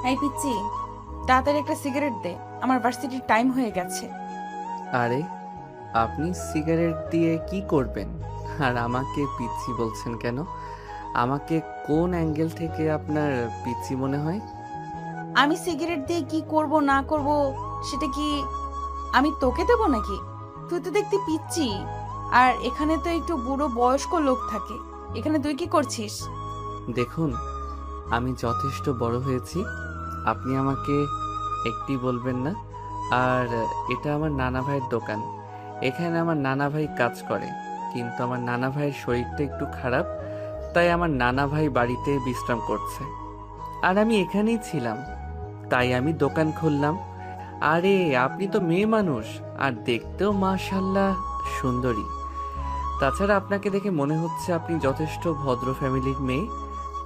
এই পিচ্ছি, তাড়াতাড়ি একটা সিগারেট দে, আমার ভার্সিটির টাইম হয়ে গেছে। আরে আপনি সিগারেট দিয়ে কি করবেন? আর আমাকে পিচ্ছি বলছেন কেন? আমাকে কোন অ্যাঙ্গেল থেকে আপনার পিচ্ছি মনে হয়? আমি সিগারেট দিয়ে কি করব না করব সেটা কি আমি তোকে দেবো নাকি? তুই তো দেখতে পিচ্ছি, আর এখানে তো একটু বুড়ো বয়স্ক লোক থাকে, এখানে তুই কি করছিস? দেখুন, আমি যথেষ্ট বড় হয়েছি। আপনি আমাকে একটি বলবেন না। আর এটা আমার নানা ভাইয়ের দোকান। এখানে আমার নানা ভাই কাজ করে, কিন্তু আমার নানা ভাইয়ের শরীরটা একটু খারাপ, তাই আমার নানা ভাই বাড়িতে বিশ্রাম করছে। আর আমি এখানেই ছিলাম, তাই আমি দোকান খুললাম। আরে আপনি তো মেয়ে মানুষ, আর দেখতেও মাশাআল্লাহ সুন্দরী। তাছাড়া আপনাকে দেখে মনে হচ্ছে আপনি যথেষ্ট ভদ্র ফ্যামিলির মেয়ে।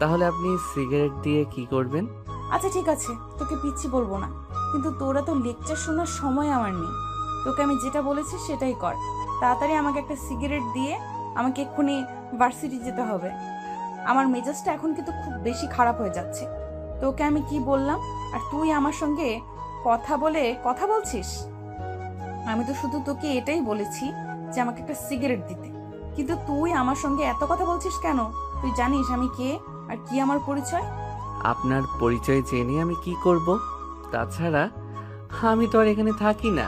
তাহলে আপনি সিগারেট দিয়ে কি করবেন? আচ্ছা ঠিক আছে, তোকে পিচ্ছি বলবো না, কিন্তু তোরা তো লেকচার শোনার সময় আমার নেই। তোকে আমি যেটা বলেছি সেটাই কর। তাড়াতাড়ি আমাকে একটা সিগারেট দিয়ে আমাকে এক্ষুনি ভার্সিটি যেতে হবে। আমার মেজাজটা এখন কিন্তু খুব বেশি খারাপ হয়ে যাচ্ছে। তোকে আমি কি বললাম, আর তুই আমার সঙ্গে কথা বলছিস? আমি তো শুধু তোকে এটাই বলেছি যে আমাকে একটা সিগারেট দিতে, কিন্তু তুই আমার সঙ্গে এত কথা বলছিস কেন? তুই জানিস আমি কে আর কি আমার পরিচয়? আপনার পরিচয় জেনে আমি কি করব? তাছাড়া আমি তো আর এখানে থাকি না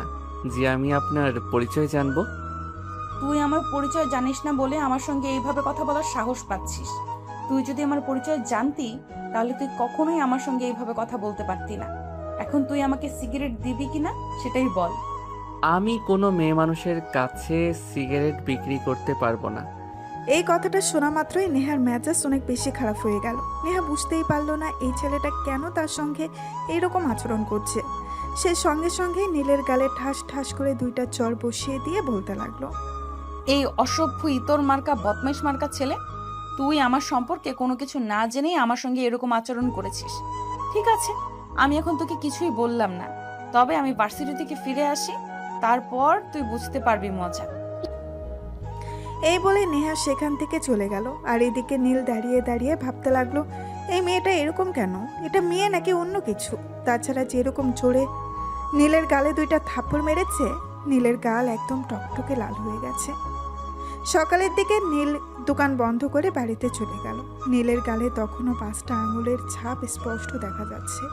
যে আমি আপনার পরিচয় জানবো। তুই আমার পরিচয় জানিস না বলে আমার সঙ্গে এইভাবে কথা বলার সাহস পাচ্ছিস। তুই যদি আমার পরিচয় জানতি তাহলে তুই কখনোই আমার সঙ্গে এইভাবে কথা বলতে পারতি না। এখন তুই আমাকে সিগারেট দিবি কিনা সেটাই বল। আমি কোনো মেয়ে মানুষের কাছে সিগারেট বিক্রি করতে পারবো না। এই কথাটা শোনা মাত্রই নেহার মেজাজ অনেক বেশি খারাপ হয়ে গেল। নেহা বুঝতেই পারলো না এই ছেলেটা কেন তার সঙ্গে এইরকম আচরণ করছে। সে সঙ্গে সঙ্গে নীলের গালে ঠাস ঠাস করে দুইটা চড় বসিয়ে দিয়ে বলতে লাগলো, এই অসভ্য ইতর মার্কা বদমাইশ মার্কা ছেলে, তুই আমার সম্পর্কে কোনো কিছু না জেনেই আমার সঙ্গে এরকম আচরণ করেছিস। ঠিক আছে, আমি এখন তোকে কিছুই বললাম না, তবে আমি ভার্সিটি থেকে ফিরে আসি, তারপর তুই বুঝতে পারবি মজা। এই বলে নেহা সেখান থেকে চলে গেল। আর এদিকে নীল দাঁড়িয়ে দাঁড়িয়ে ভাবতে লাগলো, এই মেয়েটা এরকম কেন? এটা মেয়ে নাকি অন্য কিছু? তাছাড়া যেরকম জোরে নীলের গালে দুইটা থাপ্পড় মেরেছে, নীলের গাল একদম টকটকে লাল হয়ে গেছে। সকালের দিকে নীল দোকান বন্ধ করে বাড়িতে চলে গেল। নীলের গালে তখনও 5টা আঙুলের ছাপ স্পষ্ট দেখা যাচ্ছে।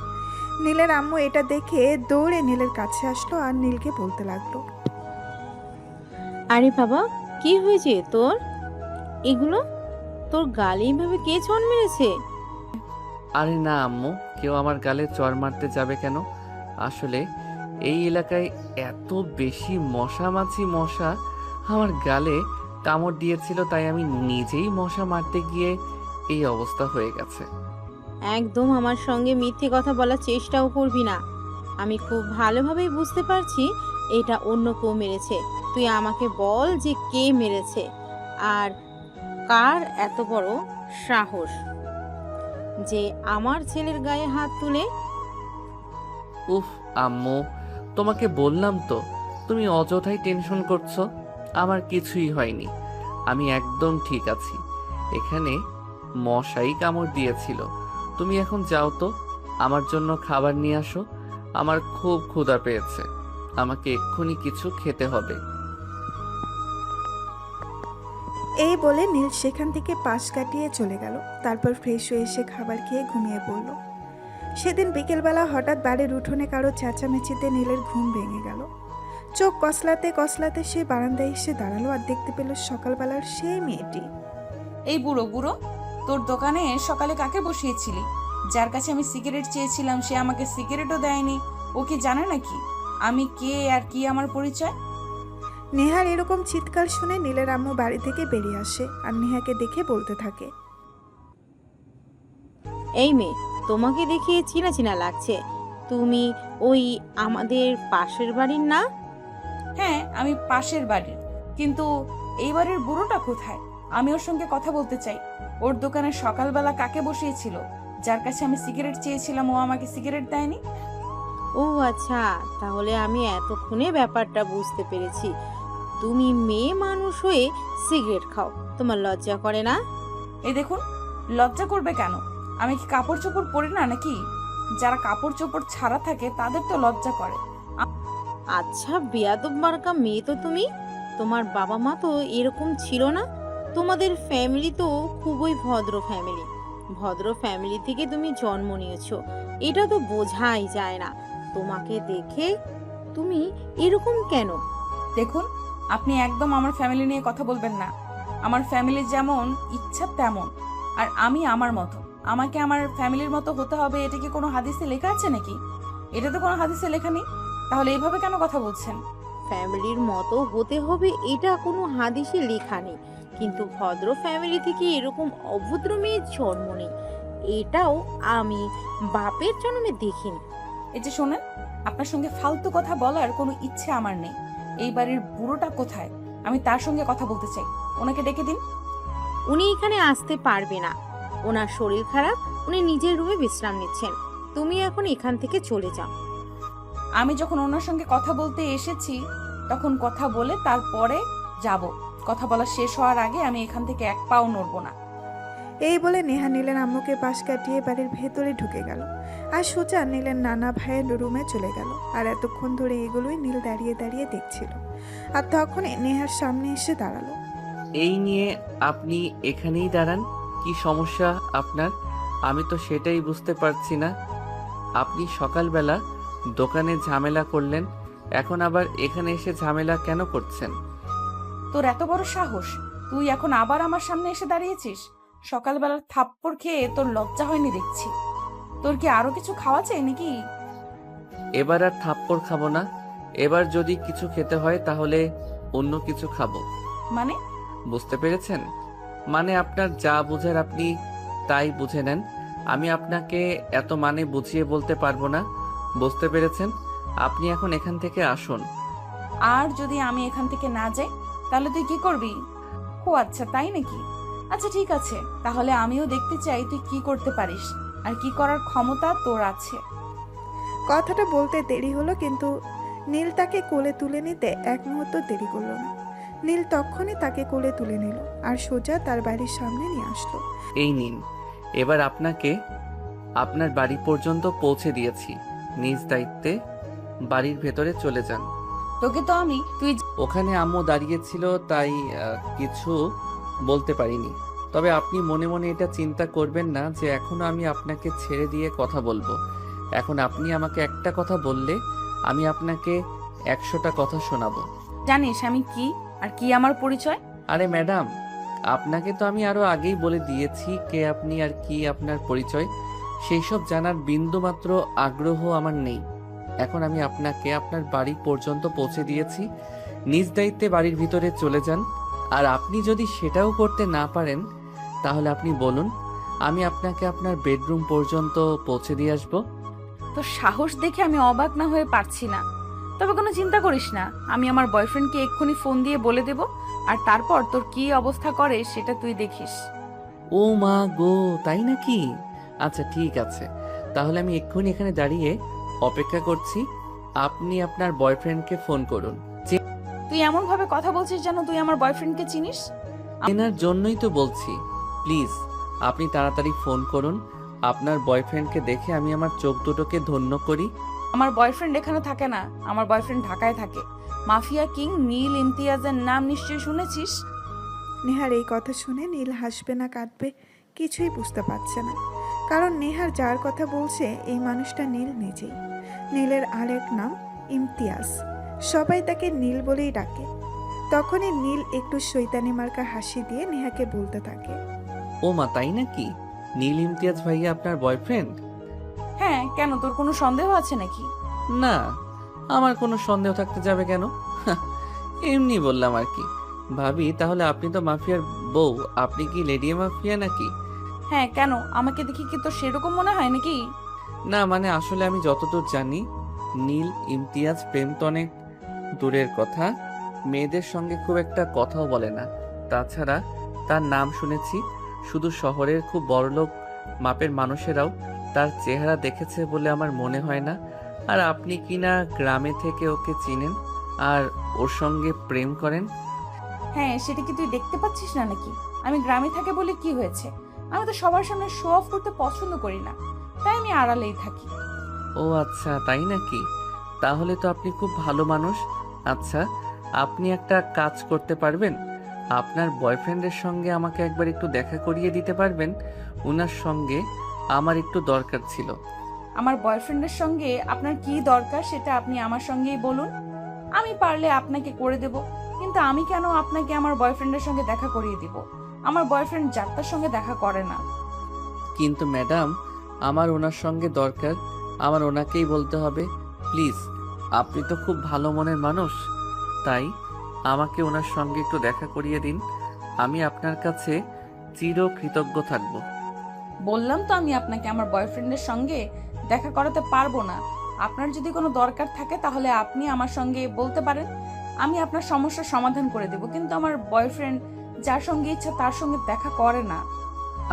নীলের আম্মু এটা দেখে দৌড়ে নীলের কাছে আসলো আর নীলকে বলতে লাগলো, আরে বাবা, কি হয়েছে তোর? এগুলো তোর গালে এইভাবে কে ছন মেরেছে? আরে না আম্মু, কেউ আমার গালে চড় মারতে যাবে কেন? আসলে এই এলাকায় এত বেশি মশা আমার গালে কামড় দিয়েছিল, তাই আমি নিজেই মশা মারতে গিয়ে এই অবস্থা হয়ে গেছে। একদম আমার সঙ্গে মিথ্যে কথা বলার চেষ্টাও করবি না। আমি খুব ভালোভাবেই বুঝতে পারছি এটা অন্য কেউ মেরেছে। তুই আমাকে বল যে কে মেরেছে, আর কার এত বড় সাহস যে আমার ছেলের গায়ে হাত তুলে। উফ আম্মু, তোমাকে বললাম তো, তুমি অযথাই টেনশন করছো। আমার কিছুই হয়নি, আমি একদম ঠিক আছি। এখানে মশাই কামড় দিয়েছিল। তুমি এখন যাও তো, আমার জন্য খাবার নিয়ে আসো। আমার খুব ক্ষুধা পেয়েছে, আমাকে এক্ষুনি কিছু খেতে হবে। এই বলে নীল সেখান থেকে পাশ কাটিয়ে চলে গেল। তারপর ফ্রেশ হয়ে এসে খাবার খেয়ে ঘুমিয়ে পড়ল। সেদিন বিকেলবেলা হঠাৎ বাড়ির উঠোনে কারো চেঁচামেচিতে নীলের ঘুম ভেঙে গেল। চোখ কসলাতে কসলাতে সে বারান্দায় এসে দাঁড়ালো আর দেখতে পেল সকালবেলার সেই মেয়েটি। এই বুড়ো বুড়ো, তোর দোকানে সকালে কাকে বসিয়েছিলি? যার কাছে আমি সিগারেট চেয়েছিলাম সে আমাকে সিগারেটও দেয়নি। ও কি জানে নাকি আমি কে আর কি আমার পরিচয়? নেহার এরকম চিৎকার শুনে নীলের আম্মু বাড়ি থেকে বেরিয়ে আসে আর নেহাকে দেখে বলতে থাকে, এই মেয়ে, তোমাকে দেখে চিনা চিনা লাগছে। তুমি ওই আমাদের পাশের বাড়ির না? হ্যাঁ, আমি পাশের বাড়ির, কিন্তু এই বাড়ির বুড়োটা কোথায়? আমি ওর সঙ্গে কথা বলতে চাই। ওর দোকানে সকালবেলা কাকে বসিয়েছিল? যার কাছে আমি সিগারেট চেয়েছিলাম ও আমাকে সিগারেট দেয়নি। ও আচ্ছা, তাহলে আমি এতক্ষণে ব্যাপারটা বুঝতে পেরেছি। তুমি মেয়ে মানুষ হয়ে সিগারেট খাও, তোমার লজ্জা করে না? এই দেখুন, লজ্জা করবে কেন? আমি কি কাপড় চোপড় পরি না নাকি? যারা কাপড় চোপড় ছাড়া থাকে তাদের তো লজ্জা করে। আচ্ছা বেয়াদব মার্কা মেয়ে তো তুমি। তোমার বাবা মা তো এরকম ছিল না। তোমাদের ফ্যামিলি তো খুবই ভদ্র ফ্যামিলি। ভদ্র ফ্যামিলি থেকে তুমি জন্ম নিয়েছো, এটা তো বোঝাই যায় না। তোমাকে দেখে তুমি এরকম কেন? দেখুন, আপনি একদম আমার ফ্যামিলি নিয়ে কথা বলবেন না। আমার ফ্যামিলি যেমন ইচ্ছা তেমন, আর আমি আমার মতো। আমাকে আমার ফ্যামিলির মতো হতে হবে, এটা কি কোনো হাদিসে লেখা আছে নাকি? এটা তো কোনো হাদিসে লেখা নেই। তাহলে এইভাবে কেন কথা বলছেন? ফ্যামিলির মতো হতে হবে এটা কোনো হাদিসে লেখা নেই, কিন্তু ভদ্র ফ্যামিলি থেকে এরকম অভদ্র মেয়ের জন্ম নেই, এটাও আমি বাপের জন্মে দেখিনি। এই যে শোনেন, আপনার সঙ্গে ফালতু কথা বলার কোনো ইচ্ছে আমার নেই। এই বাড়ির বুড়োটা কোথায়? আমি তার সঙ্গে কথা বলতে চাই। ওনাকে ডেকে দিন। উনি এখানে আসতে পারবে না, ওনার শরীর খারাপ, উনি নিজের রুমে বিশ্রাম নিচ্ছেন। তুমি এখন এখান থেকে চলে যাও। আমি যখন ওনার সঙ্গে কথা বলতে এসেছি তখন কথা বলে তারপরে যাব। কথা বলা শেষ হওয়ার আগে আমি এখান থেকে এক পাও নড়বো না। এই বলে নেহা নীলের আম্মুকে পাশ কাটিয়ে বাড়ির ভেতরে ঢুকে গেল, আর সোজা নীলের নানা ভাইয়ের রুমে চলে গেল। আর এতক্ষণ ধরে এগুলোই নীল দাঁড়িয়ে দাঁড়িয়ে দেখছিল। আর তখনই নেহার সামনে এসে দাঁড়ালো। এই নিয়ে আপনি এখানেই দাঁড়ান, কি সমস্যা আপনার? আমি তো সেটাই বুঝতে পারছি না। আপনি সকালবেলা দোকানে ঝামেলা করলেন, এখন আবার এখানে এসে ঝামেলা কেন করছেন? তোর এত বড় সাহস, তুই এখন আবার আমার সামনে এসে দাঁড়িয়েছিস? সকালবেলার থাপ্পড় খেয়ে তোর লজ্জা হয়নি দেখছি। তোর কি আরো কিছু খাওয়া চাই নাকি? এবার আর থাপ্পড় খাবো না। এবার যদি কিছু খেতে হয় তাহলে অন্য কিছু খাবো। মানে? বুঝতে পেরেছেন? মানে আপনার যা বুঝার আপনি তাই বুঝে নেন। আমি আপনাকে এত মানে বুঝিয়ে বলতে পারবো না। বুঝতে পেরেছেন? আপনি এখন এখান থেকে আসুন। আর যদি আমি এখান থেকে না যাই তাহলে তুই কি করবি? ও আচ্ছা, তাই নাকি? আচ্ছা ঠিক আছে, তাহলে আমিও দেখতে চাই তুই কি করতে পারিস আর কি করার ক্ষমতা তোর আছে। কথাটা বলতে দেরি হলো, কিন্তু নীল তাকে কোলে তুলে নিতে এক মুহূর্ত দেরি করলো না। নীল তখনই তাকে কোলে তুলে নিল আর সোজা তার বাড়ির সামনে নিয়ে আসলো। এই নিন, এবার আপনাকে আপনার বাড়ি পর্যন্ত পৌঁছে দিয়েছি। নিজ দায়িত্বে বাড়ির ভেতরে চলে যান। তোকে তো আমি তুই ওখানে আম্মু দাঁড়িয়েছিল তাই কিছু বলতে পারিনি। তবে আপনি মনে মনে এটা চিন্তা করবেন না যে এখনো আমি আপনাকে ছেড়ে দিয়ে কথা বলবো। এখন আপনি আমাকে একটা কথা বললে আমি আপনাকে 100টা কথা শোনাবো। জানিস আমি কি আর কি আমার পরিচয়? আরে ম্যাডাম, আপনাকে তো আমি আরো আগেই বলে দিয়েছি কে আপনি আর কি আপনার পরিচয়। সেই সব জানার বিন্দুমাত্র আগ্রহ আমার নেই। এখন আমি আপনাকে আপনার বাড়ি পর্যন্ত পৌঁছে দিয়েছি। নিজ দায়িত্বে বাড়ির ভিতরে চলে যান। আর আপনি যদি সেটাও করতে না পারেন তাহলে আপনি বলুন, আমি আপনাকে আপনার বেডরুম পর্যন্ত পৌঁছে দিয়ে আসবো। তোর সাহস দেখে আমি অবাক না হয়ে পারছি না। তবে কোনো চিন্তা করিস না, আমি আমার বয়ফ্রেন্ডকে এক্ষুনি ফোন দিয়ে বলে দেব, আর তারপর তোর কি অবস্থা করে সেটা তুই দেখিস। ও মা গো, তাই নাকি? আচ্ছা ঠিক আছে, তাহলে আমি এক্ষুনি এখানে দাঁড়িয়ে অপেক্ষা করছি। আপনি আপনার বয়ফ্রেন্ডকে ফোন করুন। তুই এমন ভাবে কথা বলছিস যেন তুই আমার বয়ফ্রেন্ডকে চিনিস। চেনার জন্যই তো বলছি। প্লিজ আপনি তাড়াতাড়ি ফোন করুন। আপনার বয়ফ্রেন্ডকে দেখে আমি আমার চোখ দুটোকে ধন্য করি। আমার বয়ফ্রেন্ড এখানে থাকে না, আমার বয়ফ্রেন্ড ঢাকায় থাকে। মাফিয়া কিং নীল ইমতিয়াজের নাম নিশ্চয়ই শুনেছিস। নেহার এই কথা শুনে নীল হাসবে না কাঁদবে কিছুই বুঝতে পারছে না, কারণ নেহার যার কথা বলছে এই মানুষটা নীল নিজেই। নীলের আরেক নাম ইমতিয়াজ, সবাই তাকে নীল বলেই ডাকে। তখনই নীল একটু শৈতানি মার্কা হাসি দিয়ে নেহাকে বলতে থাকে। ও মা, তাই নাকি? নীল ইমতিয়াজ ভাইয়া আপনার বয়ফ্রেন্ড? হ্যাঁ, কেন তোর কোনো সন্দেহ আছে নাকি? না, আমার কোনো সন্দেহ থাকতে যাবে কেন? এমনি বললাম আর কি। ভাবি, তাহলে আপনি তো মাফিয়ার বউ, আপনি কি লেডি মাফিয়া নাকি? হ্যাঁ, কেন? আমাকে দেখি কি তোর সেরকম মনে হয় নাকি? না মানে আসলে আমি যতদূর জানি নীল ইমতিয়াজ প্রেম তো অনেক দূরের কথা, মেয়েদের সঙ্গে খুব একটা কথাও বলে না। তাছাড়া তার নাম শুনেছি শুধু শহরের খুব বড়লোক মাপের মানুষেরাও তার চেহারা দেখেছে বলে আমার মনে হয় না। আর আপনি কিনা গ্রামে থেকে ওকে চিনেন আর ওর সঙ্গে প্রেম করেন। হ্যাঁ, সেটা কি তুই দেখতে পাচ্ছিস না নাকি? আমি গ্রামে থাকে বলে কি হয়েছে? আমি তো সবার সামনে শো অফ করতে পছন্দ করি না। তাই আমি আড়ালেই থাকি। ও আচ্ছা, তাই নাকি? তাহলে তো আপনি খুব ভালো মানুষ। আচ্ছা, আপনি একটা কাজ করতে পারবেন? আপনার বয়ফ্রেন্ডের সঙ্গে আমাকে একবার একটু দেখা করিয়ে দিতে পারবেন? ওনার সঙ্গে আমার একটু দরকার ছিল। আমার বয়ফ্রেন্ডের সঙ্গে আপনার কি দরকার সেটা আপনি আমার সঙ্গেই বলুন, আমি পারলে আপনাকে করে দেব। কিন্তু আমি কেন আপনাকে আমার বয়ফ্রেন্ডের সঙ্গে দেখা করিয়ে দিব? আমার বয়ফ্রেন্ড যাত্রার সঙ্গে দেখা করে না। কিন্তু ম্যাডাম, আমার ওনার সঙ্গে দরকার, আমার ওনাকেই বলতে হবে। প্লিজ, আপনি তো খুব ভালো মনের মানুষ, তাই আমাকে ওনার সঙ্গে একটু দেখা করিয়ে দিন। আমি আপনার কাছে চিরকৃতজ্ঞ থাকব। বললাম তো আমি আপনাকে আমার বয়ফ্রেন্ডের সঙ্গে দেখা করাতে পারবো না। আপনার যদি কোনো দরকার থাকে তাহলে আপনি আমার সঙ্গে বলতে পারেন, আমি আপনার সমস্যার সমাধান করে দেব। কিন্তু আমার বয়ফ্রেন্ড যার সঙ্গে ইচ্ছা তার সঙ্গে দেখা করে না।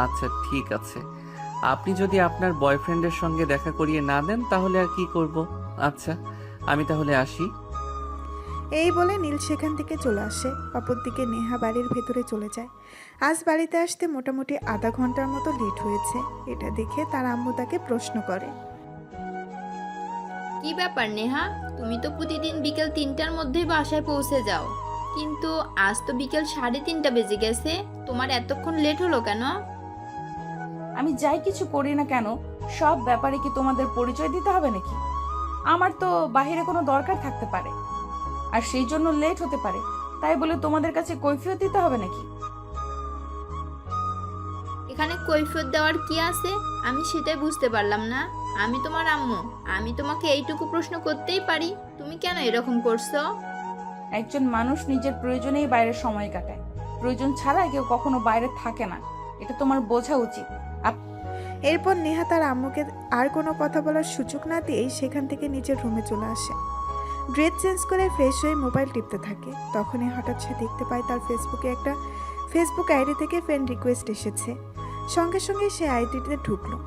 আচ্ছা ঠিক আছে, আপনি যদি আপনার বয়ফ্রেন্ডের সঙ্গে দেখা করিয়ে না দেন তাহলে আর কি করব। আচ্ছা, আমি তাহলে আসি। এই বলে নীল সেখান থেকে চলে আসে। অপরদিকে নেহা বাড়ির ভেতরে চলে যায়। আজ বাড়িতে আসতে মোটামুটি আধা ঘন্টার মতো লেট হয়েছে। এটা দেখে তার আম্মু তাকে প্রশ্ন করে। কি ব্যাপার নেহা, তুমি তো প্রতিদিন বিকেল 3টার মধ্যেই বাসায় পৌঁছে যাও, কিন্তু আজ তো বিকেল 3:30 বেজে গেছে, তোমার এতক্ষণ লেট হলো কেন? আমি যাই কিছু করি না কেন সব ব্যাপারে কি তোমাদের পরিচয় দিতে হবে নাকি? আমার তো বাহিরে কোনো দরকার থাকতে পারে আর সেই জন্য লেট হতে পারে, তাই বলে তোমাদের কাছে কৈফিয়ত দিতে হবে নাকি? এখানে কৈফিয়ত দেওয়ার কি আছে আমি সেটাই বুঝতে পারলাম না। আমি তোমার আম্মু, আমি তোমাকে এইটুকু প্রশ্ন করতেই পারি, তুমি কেন এরকম করছো? একজন মানুষ নিজের প্রয়োজনেই বাইরে সময় কাটায়, প্রয়োজন ছাড়া কেউ কখনো বাইরে থাকে না, এটা তোমার বোঝা উচিত। এরপর নেহা তার আম্মুকে আর কোনো কথা বলার সুযোগ না দিয়েই সেখান থেকে নিজের রুমে চলে আসে। ড্রেস চেঞ্জ করে ফ্রেশ হয়ে মোবাইল টিপতে থাকে। তখনই হঠাৎ সে দেখতে পায় তার ফেসবুকে একটা ফেসবুক আইডি থেকে ফ্রেন্ড রিকোয়েস্ট এসেছে। সঙ্গে সঙ্গে সে আইডিতে ঢুকলো।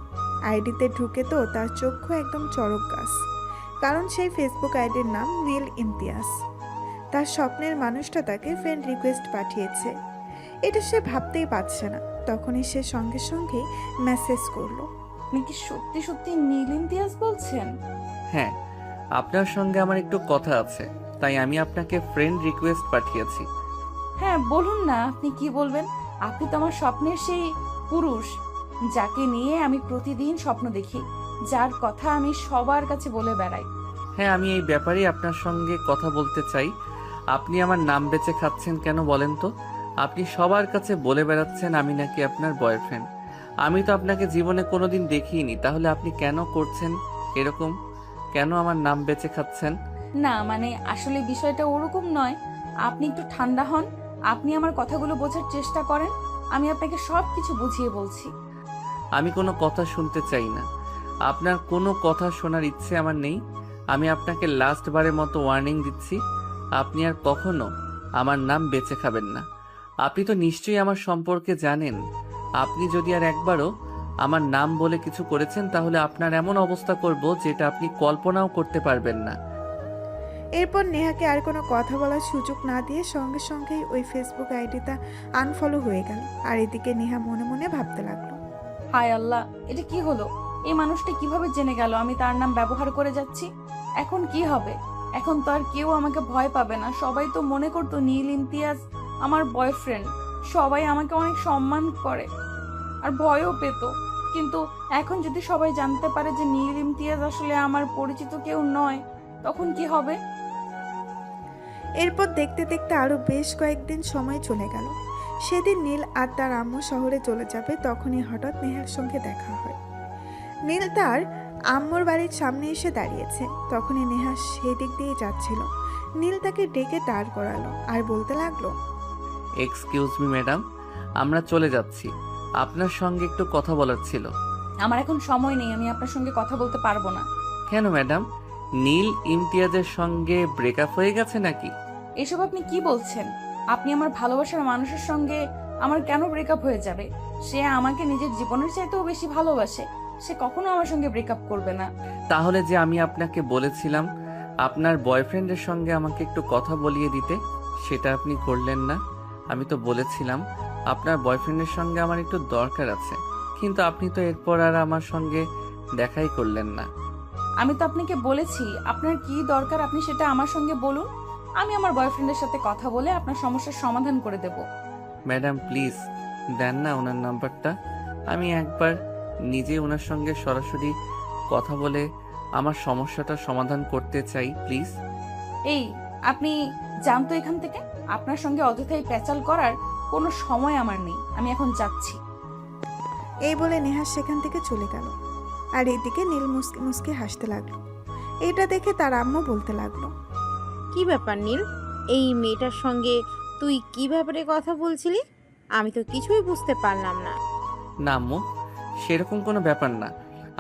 আইডিতে ঢুকে তো তার চক্ষু একদম চড়ক গাছ, কারণ সেই ফেসবুক আইডির নাম নীল ইমতিয়াজ। তার স্বপ্নের মানুষটা তাকে ফ্রেন্ড রিকোয়েস্ট পাঠিয়েছে, এটা সে ভাবতেই পারছে না। তখনই সে সঙ্গে সঙ্গেই মেসেজ করলো। আপনি কি সত্যি সত্যি নীল ইমতিয়াজ বলছেন? হ্যাঁ, আপনার সঙ্গে আমার একটু কথা আছে, তাই আমি আপনাকে ফ্রেন্ড রিকোয়েস্ট পাঠিয়েছি। হ্যাঁ বলুন না, আপনি কি বলবেন? আপনি তো আমার স্বপ্নের সেই পুরুষ, যাকে নিয়ে আমি প্রতিদিন স্বপ্ন দেখি, যার কথা আমি সবার কাছে বলে বেড়াই। হ্যাঁ, আমি এই ব্যাপারেই আপনার সঙ্গে কথা বলতে চাই। আপনি আমার নাম বেচে খাচ্ছেন কেন বলেন তো? আপনি সবার কাছে বলে বেড়াচ্ছেন আমি নাকি আপনার বয়ফ্রেন্ড। আমি তো আপনাকে জীবনে কোনোদিন দেখিনি, তাহলে আপনি কেন করছেন এরকম? কেন আমার নাম বেচে খাচ্ছেন? না মানে আসলে বিষয়টা ওরকম নয়, আপনি একটু ঠান্ডা হন, আপনি আমার কথাগুলো বোঝার চেষ্টা করেন, আমি আপনাকে সব কিছু বুঝিয়ে বলছি। আমি কোনো কথা শুনতে চাই না, আপনার কোনো কথা শোনার ইচ্ছে আমার নেই। আমি আপনাকে লাস্ট বারের মতো ওয়ার্নিং দিচ্ছি, আপনি আর কখনো আমার নাম বেচে খাবেন না। আপনি তো নিশ্চয়ই আমার সম্পর্কে জানেন। আপনি যদি আর একবারও আমার নাম বলে কিছু করেছেন তাহলে আপনার এমন অবস্থা করব যেটা আপনি কল্পনাও করতে পারবেন না। এরপর নেহাকে আর কোনো কথা বলার সুযোগ না দিয়ে সঙ্গে সঙ্গেই ওই ফেসবুক আইডিটা আনফলো হয়ে গেল। আর এদিকে নেহা মনে মনে ভাবতে লাগলো, হায় আল্লাহ, এটা কি হলো? এই মানুষটা কিভাবে জেনে গেল আমি তার নাম ব্যবহার করে যাচ্ছি? এখন কি হবে? এখন তো আর কেউ আমাকে ভয় পাবে না। সবাই তো মনে করতো নীল ইমতিয়াজ আমার বয়ফ্রেন্ড, সবাই আমাকে অনেক সম্মান করে আর ভয়ও পেত। কিন্তু এখন যদি সবাই জানতে পারে যে নীল ইমতিয়াজ আসলে আমার পরিচিত কেউ নয়, তখন কি হবে? এরপর দেখতে দেখতে আরো বেশ কয়েকদিন সময় চলে গেল। সেদিন নীল আর তার আম্মু শহরে চলে যাবে, তখনই হঠাৎ নেহার সঙ্গে দেখা হয়। নীল তার আম্মুর বাড়ির সামনে এসে দাঁড়িয়েছে। তখনই নেহা সেদিক দিয়ে যাচ্ছিল। নীল তাকে ডেকে দাঁড় করালো আর বলতে লাগলো, এক্সকিউজ মি ম্যাডাম, আমরা চলে যাচ্ছি, আপনার সঙ্গে একটু কথা বলার ছিল। আমার এখন সময় নেই, আমি আপনার সঙ্গে কথা বলতে পারবো না। কেন ম্যাডাম, নীল ইমতিয়াজের সঙ্গে ব্রেকআপ হয়ে গেছে নাকি? এসব আপনি কি বলছেন? আপনি আমার ভালোবাসার মানুষের সঙ্গে আমার কেন ব্রেকআপ হয়ে যাবে? সে আমাকে নিজের জীবনের চাইতেও বেশি ভালোবাসে, সে কখনো আমার সঙ্গে ব্রেকআপ করবে না। তাহলে যে আমি আপনাকে বলেছিলাম আপনার বয়ফ্রেন্ডের সঙ্গে আমাকে একটু কথা বলিয়ে দিতে, সেটা আপনি করলেন না। আমি তো বলেছিলাম আপনার বয়ফ্রেন্ডের সঙ্গে আমার একটু দরকার আছে, কিন্তু আপনি তো এরপর আর আমার সঙ্গে দেখাই করলেন না। আমি তো আপনাকে বলেছি আপনার কি দরকার আপনি সেটা আমার সঙ্গে বলুন, আমি আমার বয়ফ্রেন্ডের সাথে কথা বলে আপনার সমস্যার সমাধান করে দেব। ম্যাডাম প্লিজ দেন না ওনার নাম্বারটা। আমি একবার নিজে ওনার সঙ্গে সরাসরি কথা বলে আমার সমস্যাটা সমাধান করতে চাই প্লিজ। এই আপনি জানতো এখান থেকে, আপনার সঙ্গে অযথাই প্যাচাল করার কোনো সময় আমার নেই, আমি এখন যাচ্ছি। এই বলে নেহা সেখান থেকে চলে গেল। আর এদিকে নীল মুসকে মুসকে হাসতে লাগলো। এটা দেখে তার আম্মু বলতে লাগলো, কি ব্যাপার নীল, এই মেয়েটার সঙ্গে তুই কি ব্যাপারে কথা বলছিলি? আমি তো কিছুই বুঝতে পারলাম না। না আম্মু, সেরকম কোনো ব্যাপার না।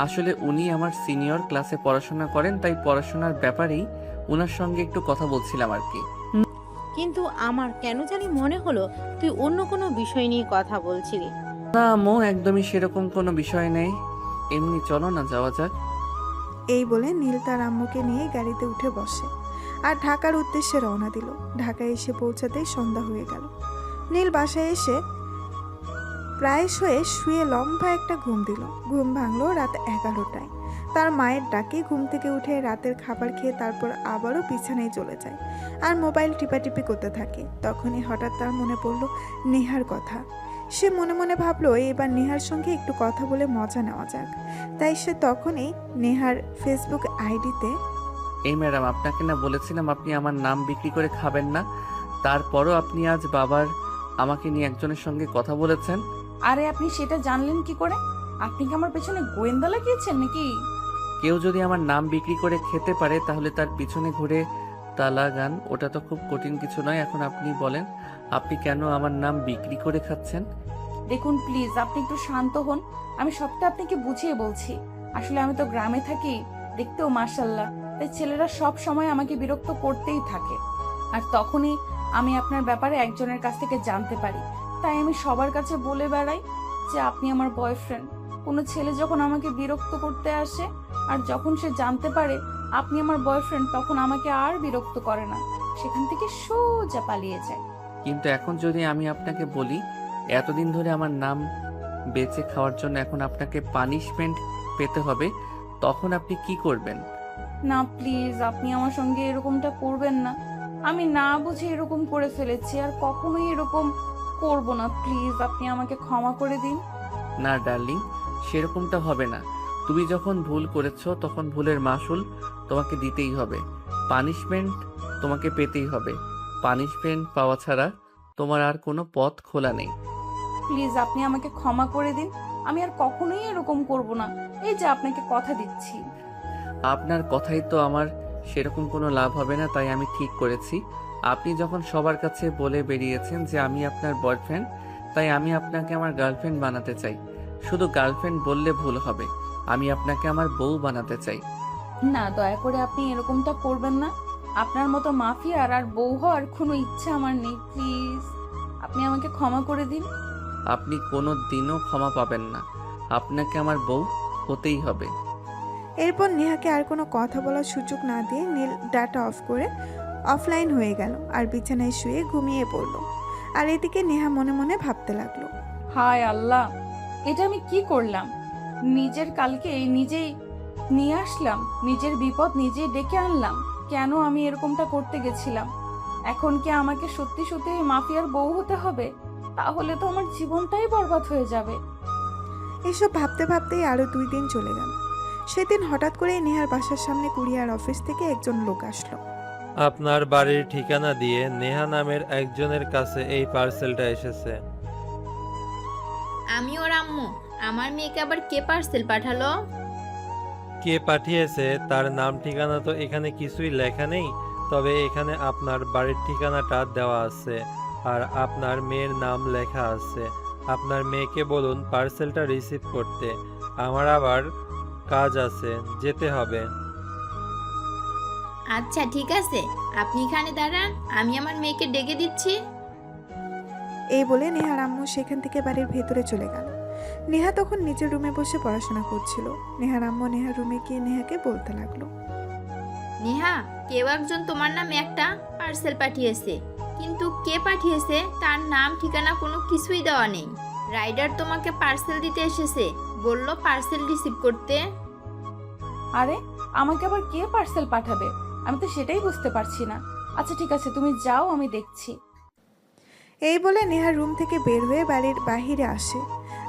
আসলে উনি আমার সিনিয়র, ক্লাসে পড়াশোনা করেন, তাই পড়াশোনার ব্যাপারেই ওনার সঙ্গে একটু কথা বলছিলাম আর কি। কিন্তু আমার কেন জানি মনে হলো তুই অন্য কোনো বিষয় নিয়ে কথা বলছিলি। না আম্মু, একদমই সেরকম কোনো বিষয় নেই। এমনি চলো না যাওয়া যাক। এই বলে নীল তার আম্মুকে নিয়ে গাড়িতে উঠে বসে আর ঢাকার উদ্দেশ্যে রওনা দিল। ঢাকায় এসে পৌঁছাতেই সন্ধ্যা হয়ে গেল। নীল বাসায় এসে প্রায় শুয়ে লম্বা একটা ঘুম দিল। ঘুম ভাঙলো রাত 11টায়। তার মায়ের ডাকে ঘুম থেকে উঠে রাতের খাবার খেয়ে তারপর আবারও বিছানায় চলে যায় আর মোবাইল টিপাটিপি করতে থাকে। তখনই হঠাৎ তার মনে পড়ল নেহার কথা। সে মনে মনে ভাবলো এবার নেহার সঙ্গে একটু কথা বলে মজা নেওয়া যাক। তাই সে তখনই নেহার ফেসবুক আইডিতে, এই ম্যাডাম, আপনাকে না বলেছিলাম আপনি আমার নাম বিক্রি করে খাবেন না, তারপরও আপনি আজ বাবার আমাকে নিয়ে একজনের সঙ্গে কথা বলেছেন। আরে আপনি সেটা জানলেন কি করে? আপনি কি আমার পেছনে গোয়েন্দা লাগিয়েছেন নাকি? কেউ যদি আমার নাম বিক্রি করে খেতে পারে তাহলে তার পিছনে ঘুরে তালা গান, ওটা তো খুব কঠিন কিছু নয়। এখন আপনি বলেন, আপনি কেন আমার নাম বিক্রি করে খাচ্ছেন? দেখুন প্লিজ আপনি একটু শান্ত হন, আমি সবটা আপনাকে বুঝিয়ে বলছি। আসলে আমি তো গ্রামে থাকি, দেখতেও মাশাআল্লাহ, তাই ছেলেরা সব সময় আমাকে বিরক্ত করতেই থাকে। আর তখনই আমি আপনার ব্যাপারে একজনের কাছ থেকে জানতে পারি, তাই আমি সবার কাছে বলে বেড়াই যে আপনি আমার বয়ফ্রেন্ড। কোনো ছেলে যখন আমাকে বিরক্ত করতে আসে আর যখন সে জানতে পারে আপনি আমার বয়ফ্রেন্ড, তখন আমাকে আর বিরক্ত করে না, সেখান থেকে সোজা পালিয়ে যায়। কিন্তু এখন যদি আমি আপনাকে বলি এতদিন ধরে আমার নাম বেঁচে খাওয়ার জন্য এখন আপনাকে পানিশমেন্ট পেতে হবে, তখন আপনি কি করবেন? না প্লিজ আপনি আমার সঙ্গে এরকমটা করবেন না, আমি না বুঝে এরকম করে ফেলেছি, আর কখনোই এরকম করব না। প্লিজ আপনি আমাকে ক্ষমা করে দিন। না ডার্লিং, সেরকমটা হবে না। তুমি যখন ভুল করেছো তখন ভুলের মাসুল তোমাকে দিতেই হবে, পানিশমেন্ট তোমাকে পেতেই হবে। পানিশমেন্ট পাওয়া ছাড়া তোমার আর কোনো পথ খোলা নেই। প্লিজ আপনি আমাকে ক্ষমা করে দিন, আমি আর কখনোই এরকম করব না, এই যে আপনাকে কথা দিচ্ছি। আপনার কথাই তো আমার সেরকম কোনো লাভ হবে না, তাই আমি ঠিক করেছি। আপনি যখন সবার কাছে বলে বেরিয়েছেন যে আমি আপনার বয়ফ্রেন্ড, তাই আমি আপনাকে আমার গার্লফ্রেন্ড বানাতে চাই। শুধু গার্লফ্রেন্ড বললে ভুল হবে, আমি আপনাকে আমার বউ বানাতে চাই। না দয়া করে আপনি এরকমটা করবেন না, আপনার মতো মাফিয়ার আর বউ হওয়ার কোনো ইচ্ছা আমার নেই। প্লিজ আপনি আমাকে ক্ষমা করে দিন। আপনি কোনো দিনও ক্ষমা পাবেন না, আপনাকে আমার বউ হতেই হবে। এরপর নেহাকে আর কোনো কথা বলার সুযোগ না দিয়ে নীল ডাটা অফ করে অফলাইন হয়ে গেল আর বিছানায় শুয়ে ঘুমিয়ে পড়ল। আর এদিকে নেহা মনে মনে ভাবতে লাগলো, হায় আল্লাহ, এটা আমি কি করলাম? নিজের কালকে নিজেই নিয়ে আসলাম, নিজের বিপদ নিজেই ডেকে আনলাম। কেন আমি এরকমটা করতে গেছিলাম? এখন কি আমাকে সত্যি সত্যি মাফিয়ার বউ হতে হবে? তাহলে তো আমার জীবনটাই বরবাদ হয়ে যাবে। এসব ভাবতে ভাবতেই আরও 2 দিন চলে গেল। সেদিন হঠাৎ করেই নেহার বাসার সামনে কুরিয়ার অফিস থেকে একজন লোক আসলো। আপনার বাড়ির ঠিকানা দিয়ে নেহা নামের একজনের কাছে এই পার্সেলটা এসেছে। আমি ওর আম্মু, আমার মেয়েকে আবার কে পার্সেল পাঠালো? কে পাঠিয়েছে তার নাম ঠিকানা তো এখানে কিছুই লেখা নেই, তবে এখানে আপনার বাড়ির ঠিকানাটা দেওয়া আছে আর আপনার মেয়ের নাম লেখা আছে। আপনার মেয়েকে বলুন পার্সেলটা রিসিভ করতে, আমার আবার কাজ আছে, যেতে হবে। আচ্ছা ঠিক আছে, আপনি এখানে দাঁড়ান, আমি আমার মেয়েকে ডেকে দিচ্ছি। এই বলে নেহার আম্মু সেখান থেকে বাড়ির ভেতরে চলে গেল। নেহা তখন নিজের রুমে বসে পড়াশোনা করছিল। নেহার আম্মু নেহার রুমে গিয়ে নেহাকে বলতে লাগলো, নেহা, কেউ একজন তোমার নামে একটা পার্সেল পাঠিয়েছে, কিন্তু কে পাঠিয়েছে তার নাম ঠিকানা কোনো কিছুই দেওয়া নেই। রাইডার তোমাকে পার্সেল দিতে এসেছে, বলল পার্সেল রিসিভ করতে। আরে আমাকে আবার কে পার্সেল পাঠাবে? আমি তো সেটাই বুঝতে পারছি না। আচ্ছা ঠিক আছে, তুমি যাও, আমি দেখছি। এই বলে নেহা রুম থেকে বের হয়ে বাড়ির বাহিরে আসে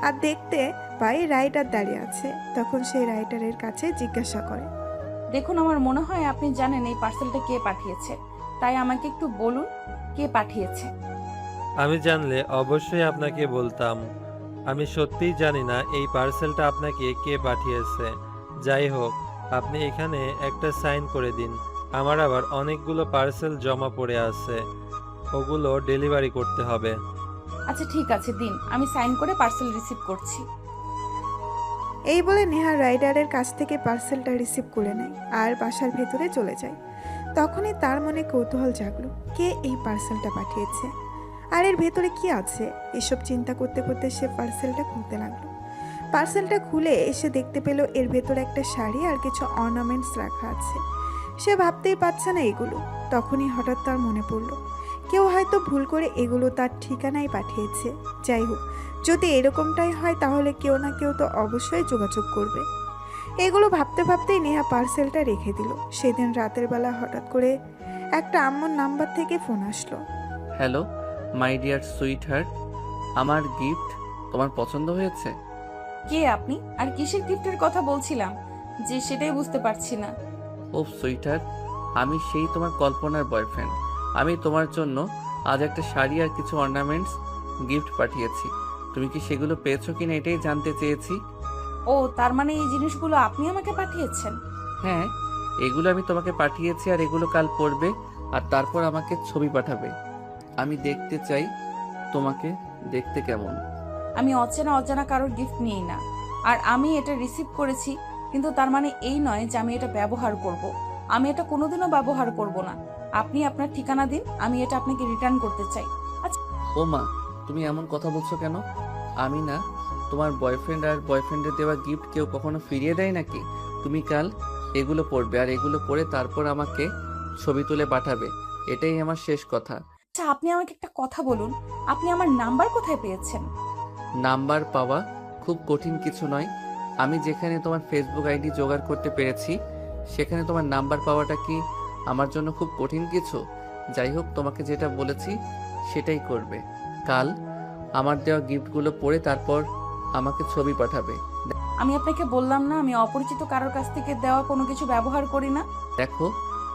আর দেখতে পায় রাইটার দাঁড়িয়ে আছে। তখন সেই রাইটারের কাছে জিজ্ঞাসা করে, দেখুন, আমার মনে হয় আপনি জানেন এই পার্সেলটা কে পাঠিয়েছে, তাই আমাকে একটু বলুন কে পাঠিয়েছে। আমি জানলে অবশ্যই আপনাকে বলতাম। আমি সত্যিই জানি না এই পার্সেলটা আপনাকে কে পাঠিয়েছে। যাই হোক, আপনি এখানে একটা সাইন করে দিন। আমার আবার অনেকগুলো পার্সেল জমা পড়ে আছে, ওগুলো ডেলিভারি করতে হবে। আচ্ছা ঠিক আছে, দিন, আমি সাইন করে পার্সেল রিসিভ করছি। এই বলে নেহা রাইডারের কাছ থেকে পার্সেলটা রিসিভ করে নেয় আর বাসার ভেতরে চলে যায়। তখনই তার মনে কৌতূহল জাগলো, কে এই পার্সেলটা পাঠিয়েছে আর এর ভেতরে কি আছে। এসব চিন্তা করতে করতে সে পার্সেলটা খুলতে লাগলো। পার্সেলটা খুলে এসে দেখতে পেল এর ভেতরে একটা শাড়ি আর কিছু অর্নামেন্টস রাখা আছে। সে ভাবতেই পারছে না এগুলো। তখনই হঠাৎ তার মনে পড়ল, কেউ হয়তো ভুল করে এগুলো তার ঠিকানায় পাঠিয়েছে। যাই হোক, যদি এরকমটাই হয় তাহলে কেউ না কেউ তো অবশ্যই যোগাযোগ করবে। এগুলো ভাবতে ভাবতেই নেহা পার্সেলটা রেখে দিল। সেদিন রাতের বেলা হঠাৎ করে একটা আম্মুর নাম্বার থেকে ফোন আসলো। Hello my dear sweet heart, আমার গিফট তোমার পছন্দ হয়েছে? কে আপনি আর কিসের গিফটের কথা বলছিলাম যে সেটাই বুঝতে পারছি না। ও সুইট হার্ট, আমি সেই তোমার কল্পনার বয়ফ্রেন্ড। আমি তোমার জন্য আজ একটা শাড়ি আর কিছু অর্নামেন্টস গিফট পাঠিয়েছি। তুমি কি সেগুলো পেয়েছো কিনা এটাই জানতে চেয়েছি। ও, তার মানে এই জিনিসগুলো আপনি আমাকে পাঠিয়েছেন? হ্যাঁ, এগুলো আমি তোমাকে পাঠিয়েছি আর এগুলো কাল পড়বে আর তারপর আমাকে ছবি পাঠাবে। আমি দেখতে চাই তোমাকে দেখতে কেমন। আমি অচেনা অজানা কারোর গিফট নিই না। আর আমি এটা রিসিভ করেছি, কিন্তু তার মানে এই নয় যে আমি এটা ব্যবহার করব। আমি এটা কোনোদিনও ব্যবহার করব না। আপনি আপনার ঠিকানা দিন, আমি এটা আপনাকে রিটার্ন করতে চাই। ও মা, তুমি এমন কথা বলছো কেন? আমি না তোমার বয়ফ্রেন্ড, আর বয়ফ্রেন্ডের দেওয়া গিফট কেউ কখনো ফিরিয়ে দেয় নাকি? তুমি কাল এগুলো পড়বে আর এগুলো পড়ে তারপর আমাকে ছবি তুলে পাঠাবে। এটাই আমার শেষ কথা। আচ্ছা, আপনি আমাকে একটা কথা বলুন, আপনি আমার নাম্বার কোথায় পেয়েছেন? নাম্বার পাওয়া খুব কঠিন কিছু নয়। আমি যেখানে তোমার ফেসবুক আইডি জোগাড় করতে পেরেছি সেখানে তোমার নাম্বার পাওয়াটা কি আমার জন্য খুব কঠিন কিছু? যাই হোক, তোমাকে যেটা বলেছি সেটাই করবে। কাল আমার দেওয়া গিফটগুলো পড়ে তারপর আমাকে ছবি পাঠাবে। আমি আপনাকে বললাম না আমি অপরিচিত কারোর কাছ থেকে দেওয়া কোনো কিছু ব্যবহার করি না। দেখো,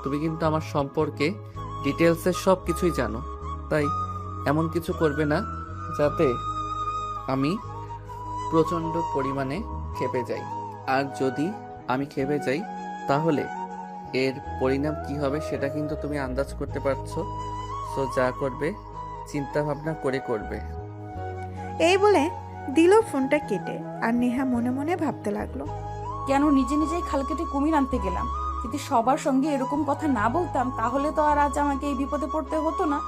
তুমি কিন্তু আমার সম্পর্কে ডিটেলসের সব কিছুই জানো, তাই এমন কিছু করবে না যাতে আমি প্রচণ্ড পরিমাণে ক্ষেপে যাই। আর যদি আমি ক্ষেপে যাই তাহলে এর পরিণাম কি হবে সেটা কিন্তু তুমি আন্দাজ করতে পারছো। সো যা করবে চিন্তা ভাবনা করে করবে। এই বলে দিল ফোনটা কেটে। আর নেহা মনে মনে ভাবতে লাগলো, কেন নিজে নিজেই খাল কেটে কুমির আনতে গেলাম? যদি সবার সঙ্গে এরকম কথা না বলতাম তাহলে তো আর আজ আমাকে এই বিপদে পড়তে হতো না।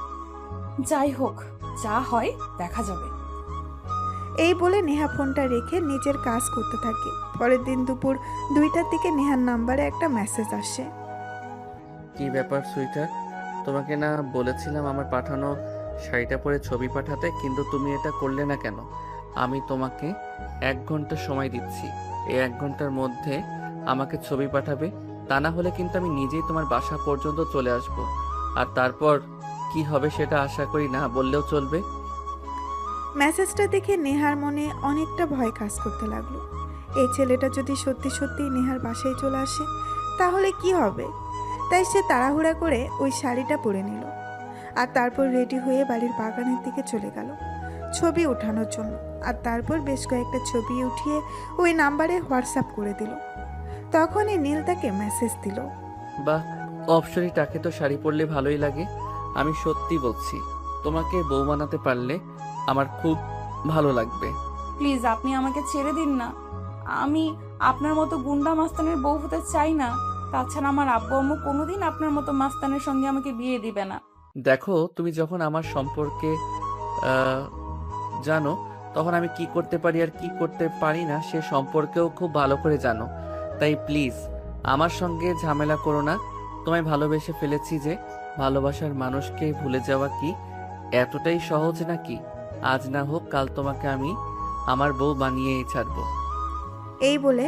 যাই হোক, যা হয় দেখা যাবে। এই বলে নেহা ফোনটা রেখে নিজের কাজ করতে থাকে। পরের দিন দুপুর 2টার দিকে নেহার নাম্বারে একটা মেসেজ আসে। কি ব্যাপার সুইটার, তোমাকে না বলেছিলাম আমার পাঠানো শাড়িটা পরে ছবি পাঠাতে, কিন্তু তুমি এটা করলে না কেন? আমি তোমাকে 1 ঘন্টা সময় দিচ্ছি, এই 1 ঘন্টার মধ্যে আমাকে ছবি পাঠাবে। তা না হলে কিন্তু আমি নিজেই তোমার বাসা পর্যন্ত চলে আসব। আর তারপর কি হবে সেটা আশা করি না বললেও চলবে। মেসেজটা দেখে নেহার মনে অনেকটা ভয় কাজ করতে লাগলো। এই ছেলেটা যদি সত্যি সত্যি নেহার বাসায় চলে আসে তাহলে কি হবে। তাই সে তাড়াহুড়া করে ওই শাড়িটা পরে নিল আর তারপর রেডি হয়ে বাড়ির বাগানের দিকে চলে গেল ছবি ওঠানোর জন্য। আর তারপর বেশ কয়েকটা ছবি উঠিয়ে ওই নাম্বারে হোয়াটসঅ্যাপ করে দিল। তখনই নীল তাকে মেসেজ দিল, বাহ, অপশরীটাকে তো শাড়ি পরলে ভালোই লাগে। আমি সত্যি বলছি, তোমাকে বউ বানাতে পারলে আমার খুব ভালো লাগবে। প্লিজ আপনি আমাকে ছেড়ে দিন না। আমি আপনার মতো গুন্ডা মাস্তানের বউ হতে চাই না। তাছাড়া আমার আব্বু আম্মু কোনোদিন আপনার মতো মাস্তানের সঙ্গে আমাকে বিয়ে দিবে না। দেখো, তুমি যখন আমার সম্পর্কে জানো তখন আমি কি করতে পারি আর কি করতে পারি না সে সম্পর্কেও খুব ভালো করে জানো। তাই প্লিজ আমার সঙ্গে ঝামেলা করো না। তোমায় ভালোবেসে ফেলেছি যে ভালোবাসার মানুষকে ভুলে যাওয়া কি এতটাই সহজ নাকি? আজ না হোক কাল তোমাকে আমি আমার বউ বানিয়েই ছাড়বো। এই বলে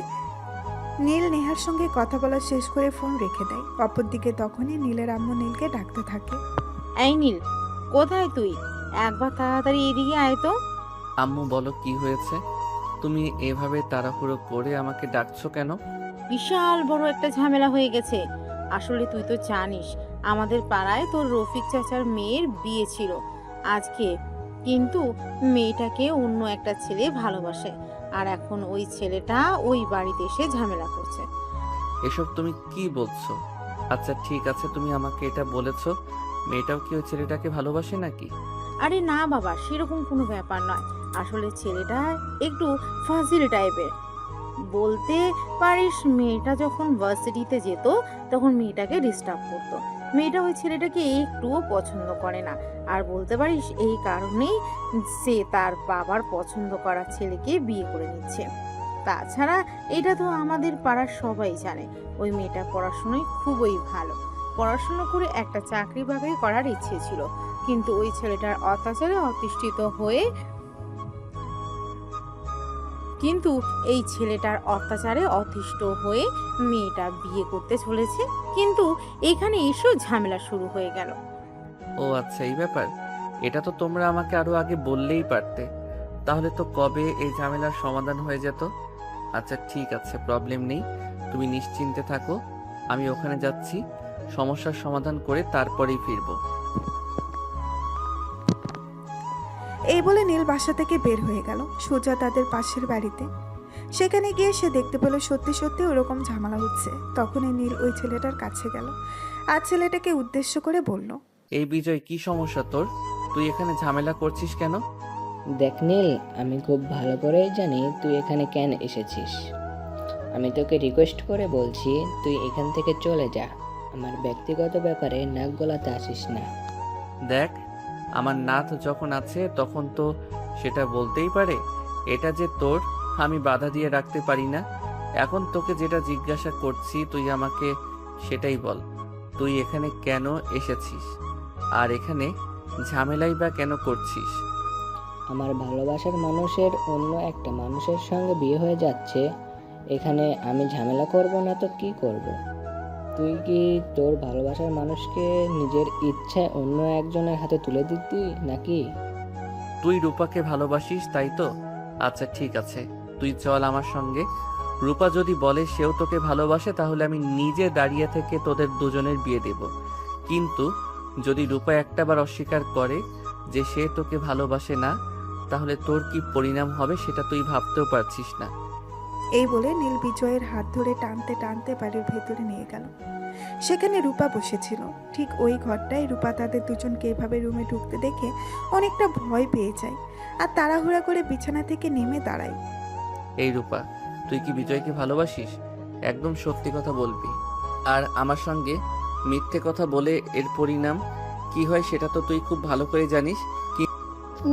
নীল নেহার সঙ্গে কথা বলা শেষ করে ফোন রেখে দেয়। অপরদিকে তখনই নীলের আম্মু নীলকে ডাকতে থাকে। এই নীল, কোথায় তুই? একবার তাড়াতাড়ি এদিকে আয় তো। আম্মু বলো কি হয়েছে? তুমি এভাবে তাড়াহুড়ো করে আমাকে ডাকছো কেন? বিশাল বড় একটা ঝামেলা হয়ে গেছে। আসলে তুই তো জানিস আমাদের পাড়ায় তোর রফিক চাচার মেয়ের বিয়ে ছিল আজকে, কিন্তু মেয়েটাকে অন্য একটা ছেলে ভালোবাসে, আর এখন ওই ছেলেটা ওই বাড়িতে এসে ঝামেলা করছে। এসব তুমি কি বলছো? আচ্ছা ঠিক আছে, তুমি আমাকে এটা বলেছো, মেয়েটাও কি ওই ছেলেটাকে ভালোবাসে নাকি? আরে না বাবা, সেরকম কোনো ব্যাপার নয়। আসলে ছেলেটা একটু ফাজিল টাইপের। বলতে পারিস মেয়েটা যখন ভার্সিটিতে যেত তখন মেয়েটাকে ডিস্টার্ব করতো। মেয়েটা ওই ছেলেটাকে একটুও পছন্দ করে না, আর বলতে পারিস এই কারণেই সে তার বাবার পছন্দ করা ছেলেকে বিয়ে করে নিচ্ছে। তাছাড়া এটা তো আমাদের পাড়ার সবাই জানে ওই মেয়েটা পড়াশোনায় খুবই ভালো। পড়াশুনো করে একটা চাকরি বাকরি করার ইচ্ছে ছিল, কিন্তু ওই ছেলেটার অত্যাচারে অতিষ্ঠিত হয়ে এই ছেলেটার অত্যাচারে অতিষ্ঠ হয়ে মেয়েটা বিয়ে করতে চলেছে, কিন্তু এখানে এসেও ঝামেলা শুরু হয়ে গেল। ও আচ্ছা, এই ব্যাপার। এটা তো তোমরা আমাকে আরো আগে বললেই পারতে, তাহলে তো কবে এই ঝামেলার সমাধান হয়ে যেত। আচ্ছা ঠিক আছে, প্রবলেম নেই, তুমি নিশ্চিন্তে থাকো, আমি ওখানে যাচ্ছি, সমস্যার সমাধান করে তারপরেই ফিরবো। এই বলে নীল বাসা থেকে বের হয়ে গেল সোজা তাদের পাশের বাড়িতে। সেখানে গিয়ে সে দেখতে পেল সত্যি সত্যি ওরকম ঝামেলা হচ্ছে। তখনই নীল ওই ছেলেটার কাছে গেল আর ছেলেটাকে উদ্দেশ্য করে বলল, এই বিজয়, কি সমস্যা তোর? তুই এখানে ঝামেলা করছিস কেন? দেখ নীল, আমি খুব ভালো করেই জানি তুই এখানে কেন এসেছিস। আমি তোকে রিকোয়েস্ট করে বলছি তুই এখান থেকে চলে যা, আমার ব্যক্তিগত ব্যাপারে নাক গলাতে আসিস না। দেখ, আমার নাথ যখন আছে তখন তো সেটা বলতেই পারে। এটা যে তোর, আমি বাধা দিয়ে রাখতে পারি না। এখন তোকে যেটা জিজ্ঞাসা করছি তুই আমাকে সেটাই বল, তুই এখানে কেন এসেছিস আর এখানে ঝামেলাই বা কেন করছিস? আমার ভালোবাসার মানুষের অন্য একটা মানুষের সঙ্গে বিয়ে হয়ে যাচ্ছে, এখানে আমি ঝামেলা করব না তো কি করব? তুই কি তোর ভালোবাসার মানুষকে নিজের ইচ্ছায় অন্য একজনের হাতে তুলে দিতি নাকি? তুই রূপাকে ভালোবাসিস তাই তো? আচ্ছা ঠিক আছে, তুই চল আমার সঙ্গে। রূপা যদি বলে সেও তোকে ভালোবাসে তাহলে আমি নিজে দাঁড়িয়ে থেকে তোদের দুজনের বিয়ে দেব। কিন্তু যদি রূপা একটাবার অস্বীকার করে যে সে তোকে ভালোবাসে না, তাহলে তোর কি পরিণাম হবে সেটা তুই ভাবতেও পারছিস না। এই বলে নীল বিজয়ের হাত ধরে টানতে টানতে বাড়ির ভেতরে নিয়ে গেল। সেখানে রূপা বসেছিল। ঠিক ওই ঘরটায় রূপা তাদের দুজনকে এভাবে রুমে ঢুকতে দেখে অনেকটা ভয় পেয়ে যায় আর তাড়াহুড়া করে বিছানা থেকে নেমে দাঁড়ায়। এই রূপা, তুই কি বিজয়কে ভালোবাসিস? একদম সত্যি কথা বলবি, আর আমার সঙ্গে মিথ্যে কথা বলে এর পরিণাম কি হয় সেটা তো তুই খুব ভালো করে জানিস।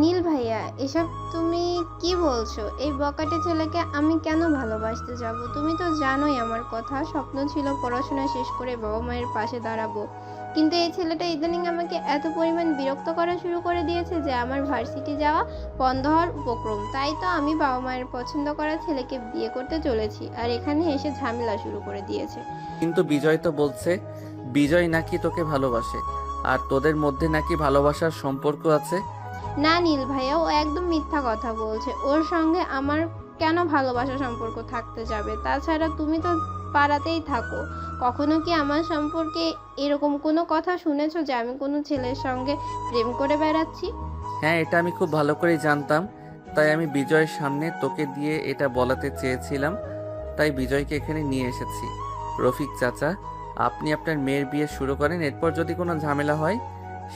নীল ভাইয়া, এসব তুমি কি বলছো? এই বকাটে ছেলেকে আমি কেন ভালোবাসতে যাব? তুমি তো জানোই আমার কথা, স্বপ্ন ছিল পড়াশোনা শেষ করে বাবা মায়ের পাশে দাঁড়াবো, কিন্তু এই ছেলেটা ইদানিং আমাকে এত পরিমাণ বিরক্ত করা শুরু করে দিয়েছে যে আমার ভার্সিটি যাওয়া বন্ধ হওয়ার উপক্রম। তাই তো আমি বাবা মায়ের পছন্দ করা ছেলেকে বিয়ে করতে চলেছি, আর এখানে এসে ঝামেলা শুরু করে দিয়েছে। কিন্তু বিজয় তো বলছে বিজয় নাকি তোকে ভালোবাসে, আর তোদের মধ্যে নাকি ভালোবাসার সম্পর্ক আছে। না নীল ভাইয়া, ও একদম মিথ্যা কথা বলছে। ওর সঙ্গে আমার কেন ভালোবাসা সম্পর্ক থাকতে যাবে? তাছাড়া তুমি তো পাড়াতেই থাকো, কখনো কি আমার সম্পর্কে এরকম কোনো কথা শুনেছো যে আমি কোনো ছেলের সঙ্গে প্রেম করে বেড়াচ্ছি? হ্যাঁ, এটা আমি খুব ভালো করেই জানতাম, তাই আমি বিজয়ের সামনে তোকে দিয়ে এটা বলাতে চেয়েছিলাম, তাই বিজয়কে এখানে নিয়ে এসেছি। রফিক চাচা, আপনি আপনার মেয়ের বিয়ে শুরু করেন, এরপর যদি কোনো ঝামেলা হয়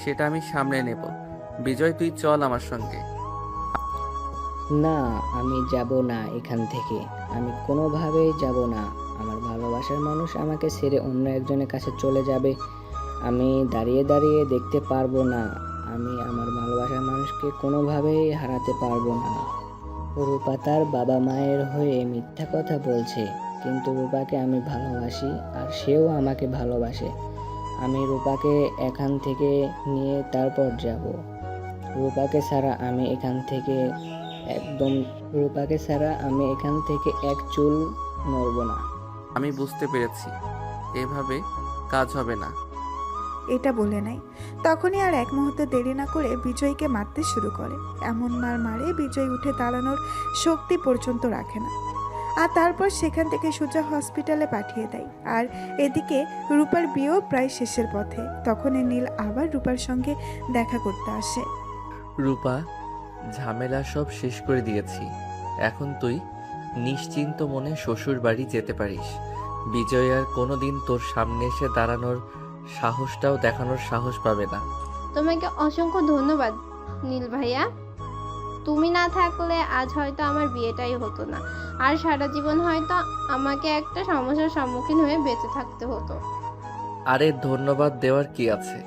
সেটা আমি সামলে নেব। বিজয়, তুই চল আমার সঙ্গে। না, আমি যাব না এখান থেকে, আমি কোনোভাবেই যাব না। আমার ভালোবাসার মানুষ আমাকে ছেড়ে অন্য একজনের কাছে চলে যাবে, আমি দাঁড়িয়ে দাঁড়িয়ে দেখতে পারবো না। আমি আমার ভালোবাসার মানুষকে কোনোভাবেই হারাতে পারবো না। রূপা তার বাবা মায়ের হয়ে মিথ্যা কথা বলছে, কিন্তু রূপাকে আমি ভালোবাসি আর সেও আমাকে ভালোবাসে। আমি রূপাকে এখান থেকে নিয়ে তারপর যাব। রূপাকে ছাড়া আমি এখান থেকে এক চুল নড়ব না। আমি বুঝতে পেরেছি, এভাবে কাজ হবে না। এটা বলে নাই। তখনই আর এক মুহূর্ত দেরি না করে বিজয়কে মারতে শুরু করে। এমন মার মারে বিজয় উঠে দাঁড়ানোর শক্তি পর্যন্ত রাখে না। আর তারপর সেখান থেকে সোজা হসপিটালে পাঠিয়ে দেয়। আর এদিকে রূপার বিয়েও প্রায় শেষের পথে। তখনই নীল আবার রূপার সঙ্গে দেখা করতে আসে। রূপা, ঝামেলা সব শেষ করে দিয়েছি। এখন তুই নিশ্চিন্ত মনে শ্বশুর বাড়ি যেতে পারিস। বিজয় আর কোনোদিন তোর সামনে এসে দাঁড়ানোর সাহসটাও দেখানোর সাহস পাবে না। তোমাকে অসংখ্য ধন্যবাদ নীল ভাইয়া। তুমি না থাকলে আজ হয়তো আমার বিয়েটাই হতো না, আর সারা জীবন হয়তো আমাকে একটা সমস্যার সম্মুখীন হয়ে বেঁচে থাকতে হতো। আরে ধন্যবাদ দেওয়ার কি আছে,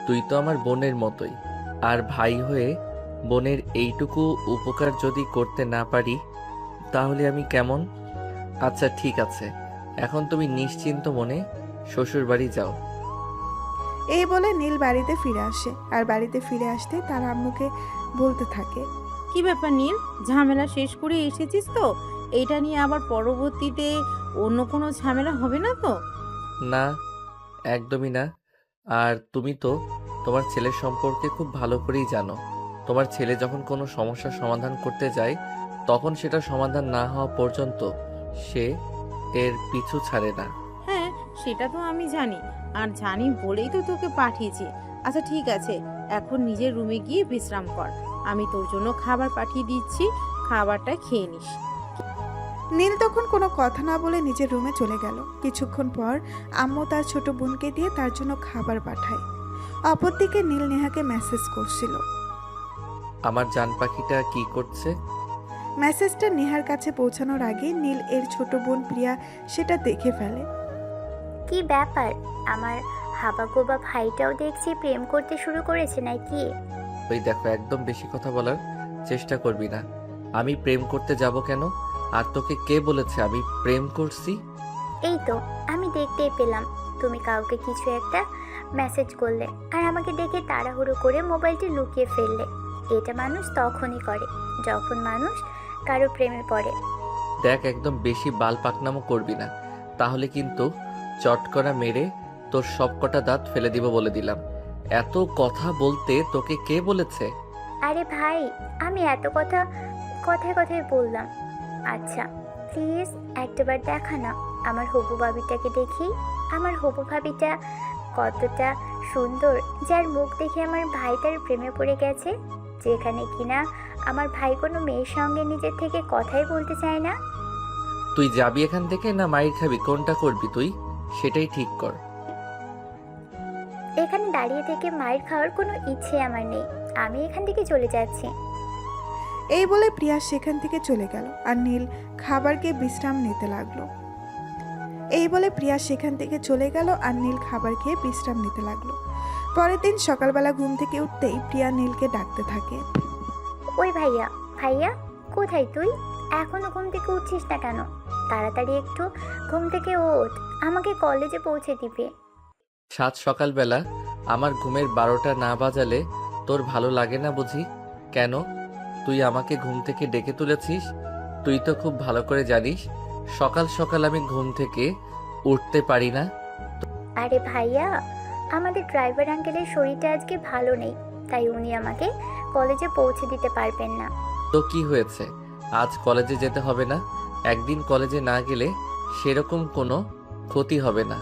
তুই তো আমার বোনের মতোই। আর ভাই হয়ে বোনের এইটুকু উপকার যদি করতে না পারি তাহলে আমি কেমন? আচ্ছা ঠিক আছে, এখন তুমি নিশ্চিন্ত মনে শ্বশুর বাড়ি যাও। এই বলে নীল বাড়িতে ফিরে আসে। আর বাড়িতে ফিরে আসতে তার আম্মুকে বলতে থাকে, কি ব্যাপার নীল, ঝামেলা শেষ করে এসেছিস তো? এটা নিয়ে আবার পরবর্তীতে অন্য কোনো ঝামেলা হবে না তো? না, একদমই না। আর তুমি তো তোমার ছেলের সম্পর্কে খুব ভালো করেই জানো। তোমার ছেলে যখন কোনো সমস্যার সমাধান করতে যায় তখন সেটা সমাধান না হওয়া পর্যন্ত সে এর পিছু ছাড়ে না। হ্যাঁ, সেটা তো আমি জানি, আর জানি বলেই তো তোকে পাঠিয়েছি। আচ্ছা ঠিক আছে, এখন নিজের রুমে গিয়ে বিশ্রাম কর। আমি তোর জন্য খাবার পাঠিয়ে দিচ্ছি, খাবারটা খেয়ে নিস। নীল তখন কোনো কথা না বলে নিজের রুমে চলে গেল। কিছুক্ষণ পর আম্মু তার ছোট বোনকে দিয়ে তার জন্য খাবার পাঠায়। অপরদিকে নীল নেহাকে মেসেজ করছিল। আমার জান পাখিটা কি করছে? মেসেজটা নেহার কাছে পৌঁছানোর আগে নীল এর ছোট বোন প্রিয়া সেটা দেখে ফেলে। কি ব্যাপার, আমার হাবাগোবা ভাইটাও দেখছি প্রেম করতে শুরু করেছে নাকি? ওই দেখো, একদম বেশি কথা বলার চেষ্টা করবি না। আমি প্রেম করতে যাব কেন? আর তোকে কে বলেছে আমি প্রেম করছি? এই তো আমি দেখতেই পেলাম তুমি কাউকে কিছু একটা মেসেজ করলে, আর আমাকে দেখে তাড়াহুড়ো করে মোবাইলটি লুকিয়ে ফেললে। এটা মানুষ তখনই করে যখন মানুষ কারো প্রেমে পড়ে। দেখ, একদম বেশি বাল পাকনামো করবি না, তাহলে কিন্তু চটকরা মেরে তোর সব কটা দাঁত ফেলে দিব বলে দিলাম। এত কথা বলতে তোকে কে বলেছে? আরে ভাই, আমি এত কথায় কথায় বললাম। আচ্ছা প্লিজ একটাবার দেখা না, আমার হবু ভাবিটাকে দেখি। আমার হবু ভাবিটা কতটা সুন্দর, যার মুখ দেখে আমার ভাই তার প্রেমে পড়ে গেছে, যেখানে কিনা আমার ভাই কোনো মেয়ের সঙ্গে নিজের থেকে কথাই বলতে চায় না। তুই যাবি এখান থেকে না মাইর খাবি? কোনটা করবি তুই? সেটাই ঠিক কর। এখানে দাঁড়িয়ে থেকে মায়ের খাওয়ার কোনো ইচ্ছে আমার নেই, আমি এখান থেকে চলে যাচ্ছি। এই বলে প্রিয়া সেখান থেকে চলে গেল। আর নীল খাবারকে বিশ্রাম নিতে লাগলো। পরের দিন সকালবেলা ঘুম থেকে উঠতেই প্রিয়া নীলকে ডাকতে থাকে। ওই ভাইয়া, ভাইয়া কোথায় তুই? এখনো ঘুম থেকে উঠছিস না কেন? তাড়াতাড়ি একটু ঘুম থেকে ওঠ, আমাকে কলেজে পৌঁছে দিবে। সাত সকালবেলা আমার ঘুমের 12টা না বাজালে তোর ভালো লাগে না বুঝি? কেন, তুই আমাকে ঘুম থেকে ডেকে তুলেছিস? তুই তো খুব ভালো করে জানিস সকাল সকাল আমি ঘুম থেকে উঠতে পারি না। আরে ভাইয়া, আমাদের ড্রাইভার আঙ্কেলের শরীরটা আজকে ভালো নেই, তাই উনি আমাকে কলেজে পৌঁছে দিতে পারবেন না। তো কি হয়েছে, আজ কলেজে যেতে হবে না? একদিন কলেজে না গেলে সেরকম কোনো ক্ষতি হবে না।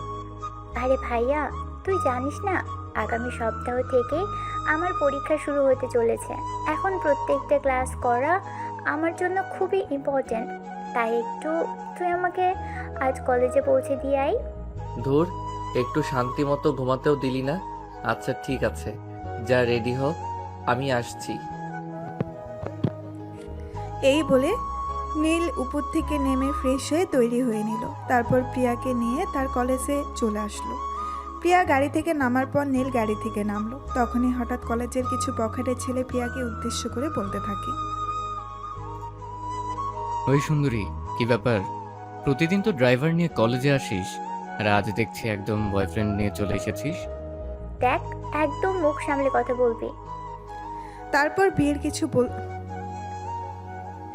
আরে ভাইয়া, তুই জানিস না আগামী সপ্তাহ থেকে আমার পরীক্ষা শুরু হতে চলেছে। এখন প্রত্যেকটা ক্লাস করা আমার জন্য খুবই ইম্পর্ট্যান্ট, তাই একটু তুই আমাকে আজ কলেজে পৌঁছে দিয়ে আয়। ধুর, একটু শান্তি মতো ঘুমাতেও দিলি না। আচ্ছা ঠিক আছে, যা রেডি হ, আমি আসছি। এই বলে নীল উপর থেকে নেমে ফ্রেশ হয়ে তৈরি হয়ে নিল। তারপর প্রিয়াকে নিয়ে তার কলেজে চলে আসলো। প্রিয়া গাড়ি থেকে নামার পর নীল গাড়ি থেকে নামলো। তখনই হঠাৎ কলেজের কিছু বখাটে ছেলে প্রিয়াকে উদ্দেশ্য করে বলতে থাকে, ওই সুন্দরী, কি ব্যাপার? প্রতিদিন তো ড্রাইভার নিয়ে কলেজে আসিস, আর আজ দেখছি একদম বয়ফ্রেন্ড নিয়ে চলে এসেছিস। দেখ, একদম মুখ সামলে কথা বলবি। তারপর বিয়ের কিছু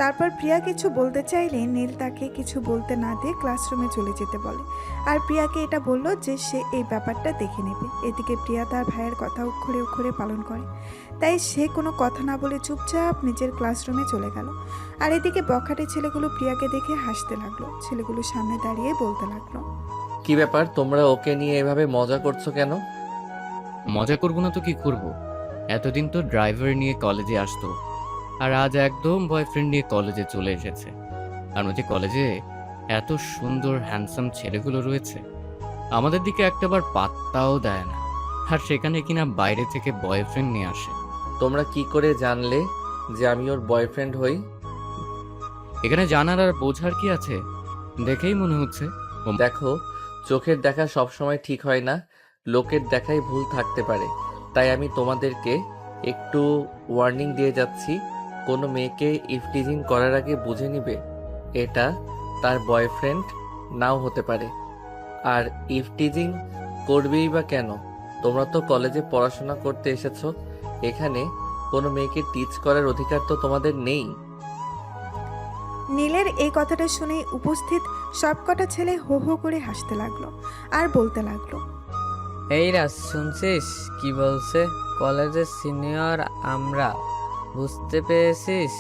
তারপর প্রিয়া কিছু বলতে চাইলে নীল তাকে কিছু বলতে না দিয়ে ক্লাসরুমে চলে যেতে বলে। আর প্রিয়াকে এটা বলল যে সে এই ব্যাপারটা দেখে নেবে। এদিকে প্রিয়া তার ভাইয়ের কথা অক্ষরে অক্ষরে পালন করে, তাই সে কোনো কথা না বলে চুপচাপ নিজের ক্লাসরুমে চলে গেল। আর এদিকে বখাটে ছেলেগুলো প্রিয়াকে দেখে হাসতে লাগলো। ছেলেগুলো সামনে দাঁড়িয়ে বলতে লাগলো, কি ব্যাপার, তোমরা ওকে নিয়ে এভাবে মজা করছো কেন? মজা করবো না তো কি করব? এতদিন তো ড্রাইভার নিয়ে কলেজে আসতো, আর আজ একদম বয়ফ্রেন্ড নিয়ে কলেজে চলে এসেছে। আর ওই যে কলেজে এত সুন্দর হ্যান্ডসাম ছেলেগুলো রয়েছে, আমাদের দিকে একটাবার পাত্তাও দেয় না, আর সেখানে কিনা বাইরে থেকে বয়ফ্রেন্ড নিয়ে আসে। তোমরা কি করে জানলে যে আমি ওর বয়ফ্রেন্ড হই? এখানে জানার আর বোঝার কি আছে? দেখেই মনে হচ্ছে দেখো, চোখের দেখা সবসময় ঠিক হয় না, লোকের দেখাই ভুল থাকতে পারে। তাই আমি তোমাদেরকে একটু ওয়ার্নিং দিয়ে যাচ্ছি, কোনো মেয়েকে ইফটিজিং করার আগে বুঝে নিবে এটা তার বয়ফ্রেন্ড নাও হতে পারে। আর ইফটিজিং করবেই বা কেন? তোমরা তো কলেজে পড়াশোনা করতে এসেছো, এখানে কোনো মেয়েকে টিচ করার অধিকার তো তোমাদের নেই। নীলের এই কথাটা শুনে উপস্থিত সবকটা ছেলে হো হো করে হাসতে লাগলো আর বলতে লাগলো, এই রাজ, শুনছিস কি বলছে? কলেজের সিনিয়র আমরা, বুঝতে পেরেছিস?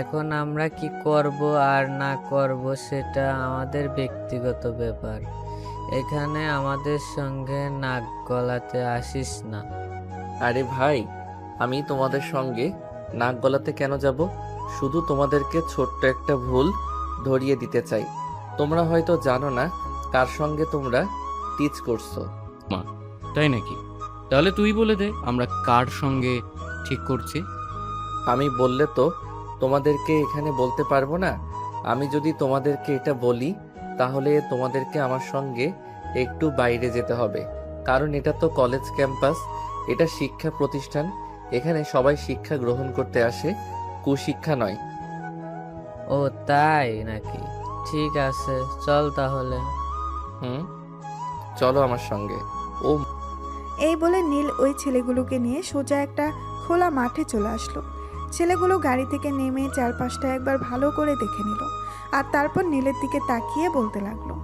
এখন আমরা কি করব আর না করব সেটা আমাদের ব্যক্তিগত ব্যাপার। এখানে আমাদের সঙ্গে নাক গলাতে আসিস না। আরে ভাই, আমি তোমাদের সঙ্গে নাক গলাতে কেন যাব? শুধু তোমাদেরকে ছোট্ট একটা ভুল ধরিয়ে দিতে চাই। তোমরা হয়তো জানো না কার সঙ্গে তোমরা টিচ করছো। তাই নাকি? তাহলে তুই বলে দে আমরা কার সঙ্গে ঠিক করছি। আমি বললে তো তোমাদেরকে এখানে বলতে পারবো না। আমি যদি তোমাদেরকে এটা বলি তাহলে তোমাদেরকে আমার সঙ্গে একটু বাইরে যেতে হবে, কারণ এটা তো কলেজ ক্যাম্পাস, এটা শিক্ষা প্রতিষ্ঠান। এখানে সবাই শিক্ষা গ্রহণ করতে আসে, কুশিক্ষা নয়। ও তাই নাকি? ঠিক আছে, চল তাহলে। চলো আমার সঙ্গে। ও এই বলে নীল ওই ছেলেগুলোকে নিয়ে সোজা একটা খোলা মাঠে চলে আসলো। ছেলেগুলো গাড়ি থেকে নেমে চারপাশটা একবার ভালো করে দেখে নিল, আর তারপর নীলের দিকে তাকিয়ে বলতে লাগলো,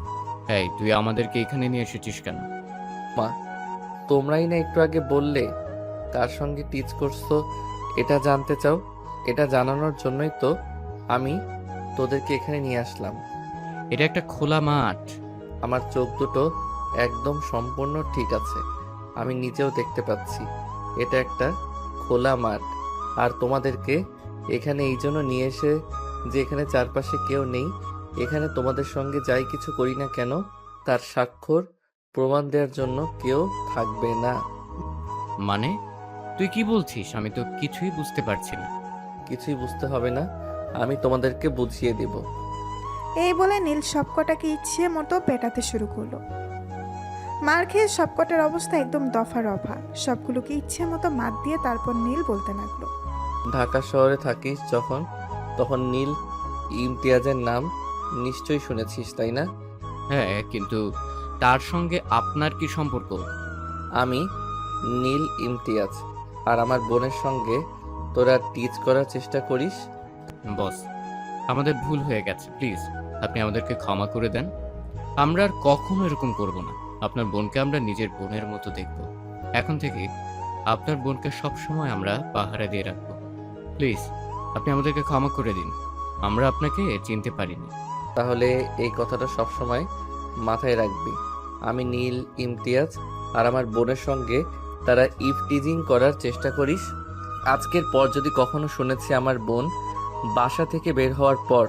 এই তুই আমাদেরকে এখানে নিয়ে এসেছিস কেন? মা, তোমরাই না একটু আগে বললে কার সঙ্গে টিচ করছো এটা জানতে চাও। এটা জানানোর জন্যই তো আমি তোদেরকে এখানে নিয়ে আসলাম। এটা একটা খোলা মাঠ। আমার চোখ দুটো একদম সম্পূর্ণ ঠিক আছে, আমি নিজেও দেখতে পাচ্ছি এটা একটা খোলা মাঠ। আর তোমাদেরকে এখানে এই জন্য নিয়ে এসে যে এখানে চারপাশে কেউ নেই, এখানে তোমাদের সঙ্গে যাই কিছু করি না কেন তার স্বাক্ষর প্রমাণ দেওয়ার জন্য কেউ থাকবে না। মানে তুই কি বলছিস? আমি তো কিছুই বুঝতে পারছি না। কিছুই বুঝতে হবে না, আমি তোমাদেরকে বুঝিয়ে দেব। এই বলে নীল সবকটাকে ইচ্ছে মতো পেটাতে শুরু করলো। মার খেয়ে সবকটার অবস্থা একদম দফা রফা। সবগুলোকে ইচ্ছে মতো মার দিয়ে তারপর নীল বলতে লাগলো, ঢাকা শহরে থাকিস যখন, তখন নীল ইমতিয়াজের নাম নিশ্চয়ই শুনেছিস, তাই না? হ্যাঁ, কিন্তু তার সঙ্গে আপনার কি সম্পর্ক? আমি নীল ইমতিয়াজ, আর আমার বোনের সঙ্গে তোরা টিচ করার চেষ্টা করিস। বস, আমাদের ভুল হয়ে গেছে, প্লিজ আপনি আমাদেরকে ক্ষমা করে দেন। আমরা আর কখনো এরকম করব না। আপনার বোনকে আমরা নিজের বোনের মতো দেখব। এখন থেকে আপনার বোনকে সবসময় আমরা পাহারা দিয়ে রাখবো। প্লিজ আপনি আমাদেরকে ক্ষমা করে দিন, আমরা আপনাকে চিনতে পারিনি। তাহলে এই কথাটা সবসময় মাথায় রাখবি। আমি নীল ইমতিয়াজ, আর আমার বোনের সঙ্গে তারা ইফটিজিং করার চেষ্টা করিস। আজকের পর যদি কখনো শুনেছি আমার বোন বাসা থেকে বের হওয়ার পর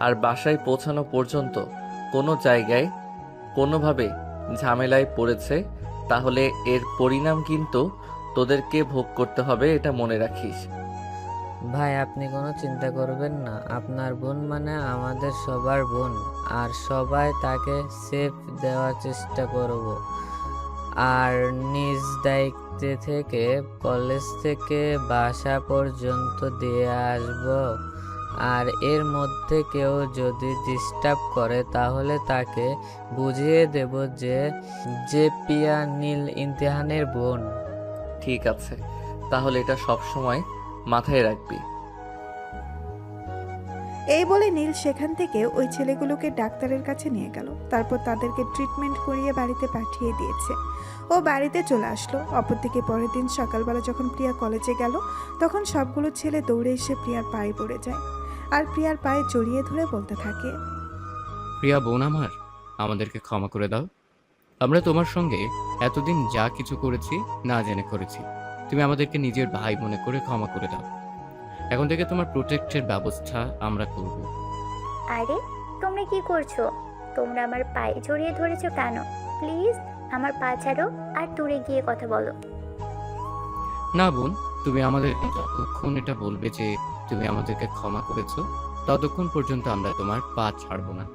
আর বাসায় পৌঁছানো পর্যন্ত কোনো জায়গায় কোনোভাবে ঝামেলায় পড়েছে, তাহলে এর পরিণাম কিন্তু তোদেরকে ভোগ করতে হবে, এটা মনে রাখিস। ভাই, আপনি কোনো চিন্তা করবেন না। আপনার বোন মানে আমাদের সবার বোন, আর সবাই তাকে সেফ দেওয়ার চেষ্টা করব। আর নিজ দায়িত্বে থেকে কলেজ থেকে বাসা পর্যন্ত দিয়ে আসব। আর এর মধ্যে কেউ যদি ডিস্টার্ব করে তাহলে তাকে বুঝিয়ে দেব যে পিয়া নীল ইমতিহানের বোন। ঠিক আছে, তাহলে এটা সব সময় মাথায় রাখবি। এই বলে নীল সেখান থেকে ওই ছেলেগুলোকে ডাক্তারের কাছে নিয়ে গেল। তারপর তাদেরকে ট্রিটমেন্ট করিয়ে বাড়িতে পাঠিয়ে দিয়েছে। ও বাড়িতে চলে আসলো। অপরদিকে পরের দিন সকালবেলা যখন প্রিয়া কলেজে গেল, তখন সবগুলো ছেলে দৌড়ে এসে প্রিয়ার পায়ে পড়ে যায় আর প্রিয়ার পায়ে জড়িয়ে ধরে বলতে থাকে, প্রিয়া বোন আমার, আমাদেরকে ক্ষমা করে দাও। আমরা তোমার সঙ্গে এতদিন যা কিছু করেছি না জেনে করেছি, তুমি আমাদেরকে নিজের ভাই মনে করে ক্ষমা করে দাও। এখন থেকে তোমার প্রোটেক্টের ব্যবস্থা আমরা করব। আরে তোমরা কি করছো? তোমরা আমার পায়ে জড়িয়ে ধরেছো কেন? প্লিজ আমার পা ছাড়ো আর দূরে গিয়ে কথা বলো। না বোন, তুমি আমাদের যতক্ষণ এটা বলবে যে তুমি আমাদেরকে ক্ষমা করেছো, ততক্ষণ পর্যন্ত আমরা তোমার পা ছাড়বো না।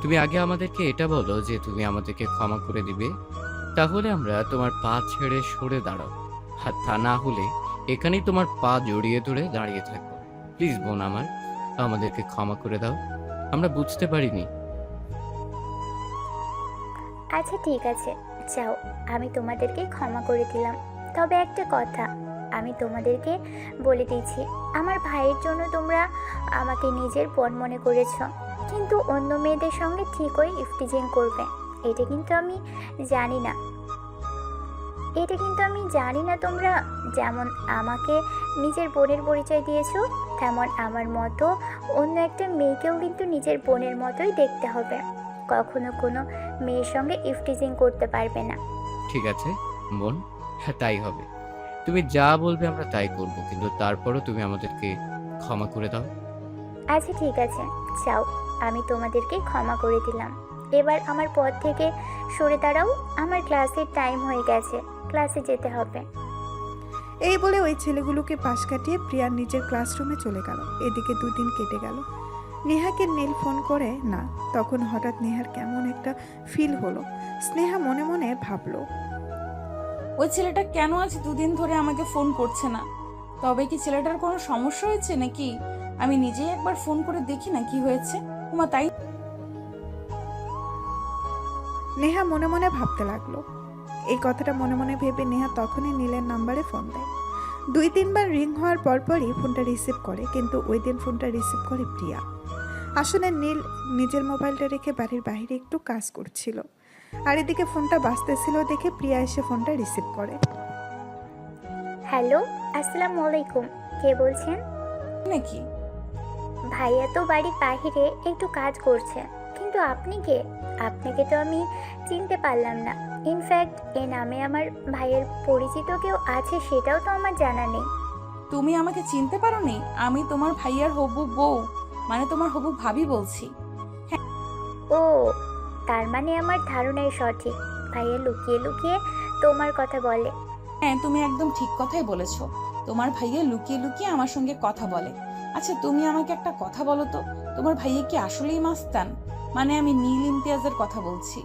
তুমি আগে আমাদেরকে এটা বলো যে তুমি আমাদেরকে ক্ষমা করে দিবে, তাহলে আমরা তোমার পা ছেড়ে সরে দাঁড়াও। আর তা না হলে এখানেই তোমার পা জড়িয়ে ধরে দাঁড়িয়ে থাকবো। প্লিজ বোন আমার, আমাদেরকে ক্ষমা করে দাও, আমরা বুঝতে পারিনি। আচ্ছা ঠিক আছে, যাও, আমি তোমাদেরকে ক্ষমা করে দিলাম। তবে একটা কথা আমি তোমাদেরকে বলে দিচ্ছি, আমার ভাইয়ের জন্য তোমরা আমাকে নিজের বোন মনে করেছো, কিন্তু অন্য মেয়েদের সঙ্গে ঠিকই ইফটিজিং করবে। এটা কিন্তু আমি জানি না। তোমরা যেমন আমাকে নিজের বোনের পরিচয় দিয়েছো, তেমন আমার মতো অন্য একটা মেয়েকেও কিন্তু নিজের বোনের মতোই দেখতে হবে। কখনো কোনো মেয়ের সঙ্গে ইফটিজিং করতে পারবে না। ঠিক আছে বোন, হ্যাঁ তাই হবে। তুমি যা বলবে আমরা তাই করব, কিন্তু তারপরও তুমি আমাদেরকে ক্ষমা করে দাও। আচ্ছা ঠিক আছে, যাও, আমি তোমাদেরকে ক্ষমা করে দিলাম। এবার আমার পথ থেকে সরে দাঁড়াও, আমার ক্লাসের টাইম হয়ে গেছে, ক্লাসে যেতে হবে। এই বলে ওই ছেলেগুলোকে পাশ কাটিয়ে প্রিয়া নিজের ক্লাসরুমে চলে গেল। এদিকে 2 দিন কেটে গেল। নেহাকে নীল ফোন করে না। তখন হঠাৎ নেহার কেমন একটা ফিল হলো। স্নেহা মনে মনে ভাবলো, ওই ছেলেটা কেন আজ 2 দিন ধরে আমাকে ফোন করছে না? তবে কি ছেলেটার কোনো সমস্যা হয়েছে নাকি? আমি নিজেই একবার ফোন করে দেখি না কি হয়েছে। উমা তাই নেহা মনে মনে ভাবতে লাগলো। এই কথাটা মনে মনে ভেবে নেহা তখনই নীলের নাম্বারে ফোন দেয়। 2-3 বার রিং হওয়ার পরপরই ফোনটা রিসিভ করে, কিন্তু ওই দিন ফোনটা রিসিভ করে প্রিয়া। আসলে নীল নিজের মোবাইলটা রেখে বাড়ির বাইরে একটু কাজ করছিল, আর এদিকে ফোনটা বাজতেছিল দেখে প্রিয়া এসে ফোনটা রিসিভ করে। হ্যালো, আসসালামু আলাইকুম, কে বলছেন? নাকি? ভাইয়া তো বাড়ির বাইরে একটু কাজ করছে, কিন্তু আপনি কে? আপনাকে তো আমি চিনতে পারলাম না। ইনফ্যাক্ট এ নামে আমার ভাইয়ের পরিচিত কেউ আছে সেটাও তো আমার জানা নেই। তুমি আমাকে চিনতে পারোনি? আমি তোমার ভাইয়ার হবু বউ, মানে তোমার হবু ভাবি বলছি। ও, তার মানে আমার ধারণাই সঠিক। ভাইয়া লুকিয়ে লুকিয়ে তোমার কথা বলে। হ্যাঁ, তুমি একদম ঠিক কথাই বলেছো। তোমার ভাইয়া লুকিয়ে লুকিয়ে আমার সঙ্গে কথা বলে। আচ্ছা তুমি আমাকে একটা কথা বলো তো, তোমার ভাইয়া কি আসলেই মাস্তান? মানে আমি নীল ইমতিয়াজের কথা বলছি।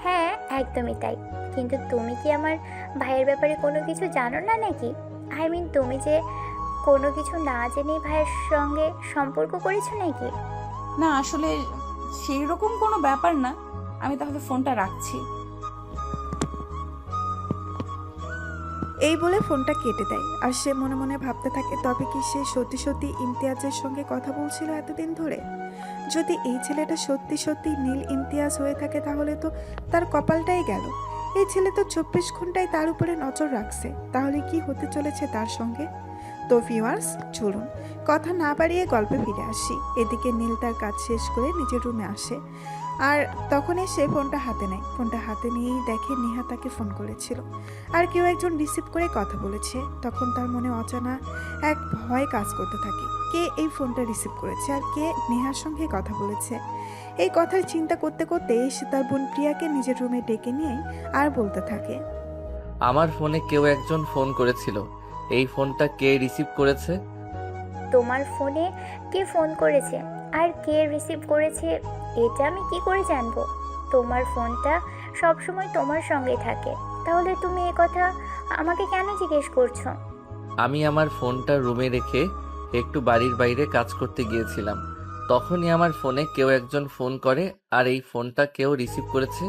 হ্যাঁ একদমই তাই, কিন্তু তুমি কি আমার ভাইয়ের ব্যাপারে কোনো কিছু জানো না নাকি? আই মিন তুমি যে কোনো কিছু না জেনেই ভাইয়ের সঙ্গে সম্পর্ক করেছো নাকি? না আসলে সেই রকম কোনো ব্যাপার না। আমি তাহলে ফোনটা রাখছি। এই বলে ফোনটা কেটে দেয়। আর সে মনে মনে ভাবতে থাকে, তবে কি সে সত্যি সত্যি ইমতিয়াজের সঙ্গে কথা বলছিল এতদিন ধরে? যদি এই ছেলেটা সত্যি সত্যি নীল ইমতিয়াজ হয়ে থাকে, তাহলে তো তার কপালটাই গেল। এই ছেলে তো 24 ঘন্টায় তার উপরে নজর রাখছে। তাহলে কি হতে চলেছে তার সঙ্গে? তো ভিউয়ার্স, চলুন কথা না বাড়িয়ে গল্পে ফিরে আসি। এদিকে নীল তার কাজ শেষ করে নিজের রুমে আসে, আর তখনই সে ফোনটা হাতে নেয়। ফোনটা হাতে নিয়েই দেখে নেহা তাকে ফোন করেছিল, আর কেউ একজন রিসিভ করে কথা বলেছে। তখন তার মনে অজানা এক ভয় কাজ করতে থাকে। কে এই ফোনটা রিসিভ করেছে আর কে নেহার সঙ্গে কথা বলেছে? এই কথার চিন্তা করতে করতে সে তার বোন প্রিয়াকে নিজের রুমে ডেকে নিয়ে আর বলতে থাকে, আমার ফোনে কেউ একজন ফোন করেছিল। এই ফোনটা কে রিসিভ করেছে? তোমার ফোনে কে ফোন করেছে আর কে রিসিভ করেছে এটা আমি কি করে জানবো? তোমার ফোনটা সবসময় তোমার সঙ্গেই থাকে, তাহলে তুমি এ কথা আমাকে কেন জিজ্ঞেস করছো? আমি আমার ফোনটা রুমে রেখে একটু বাড়ির বাইরে কাজ করতে গিয়েছিলাম। তখনই আমার ফোনে কেউ একজন ফোন করে, আর এই ফোনটা কেউ রিসিভ করেছে।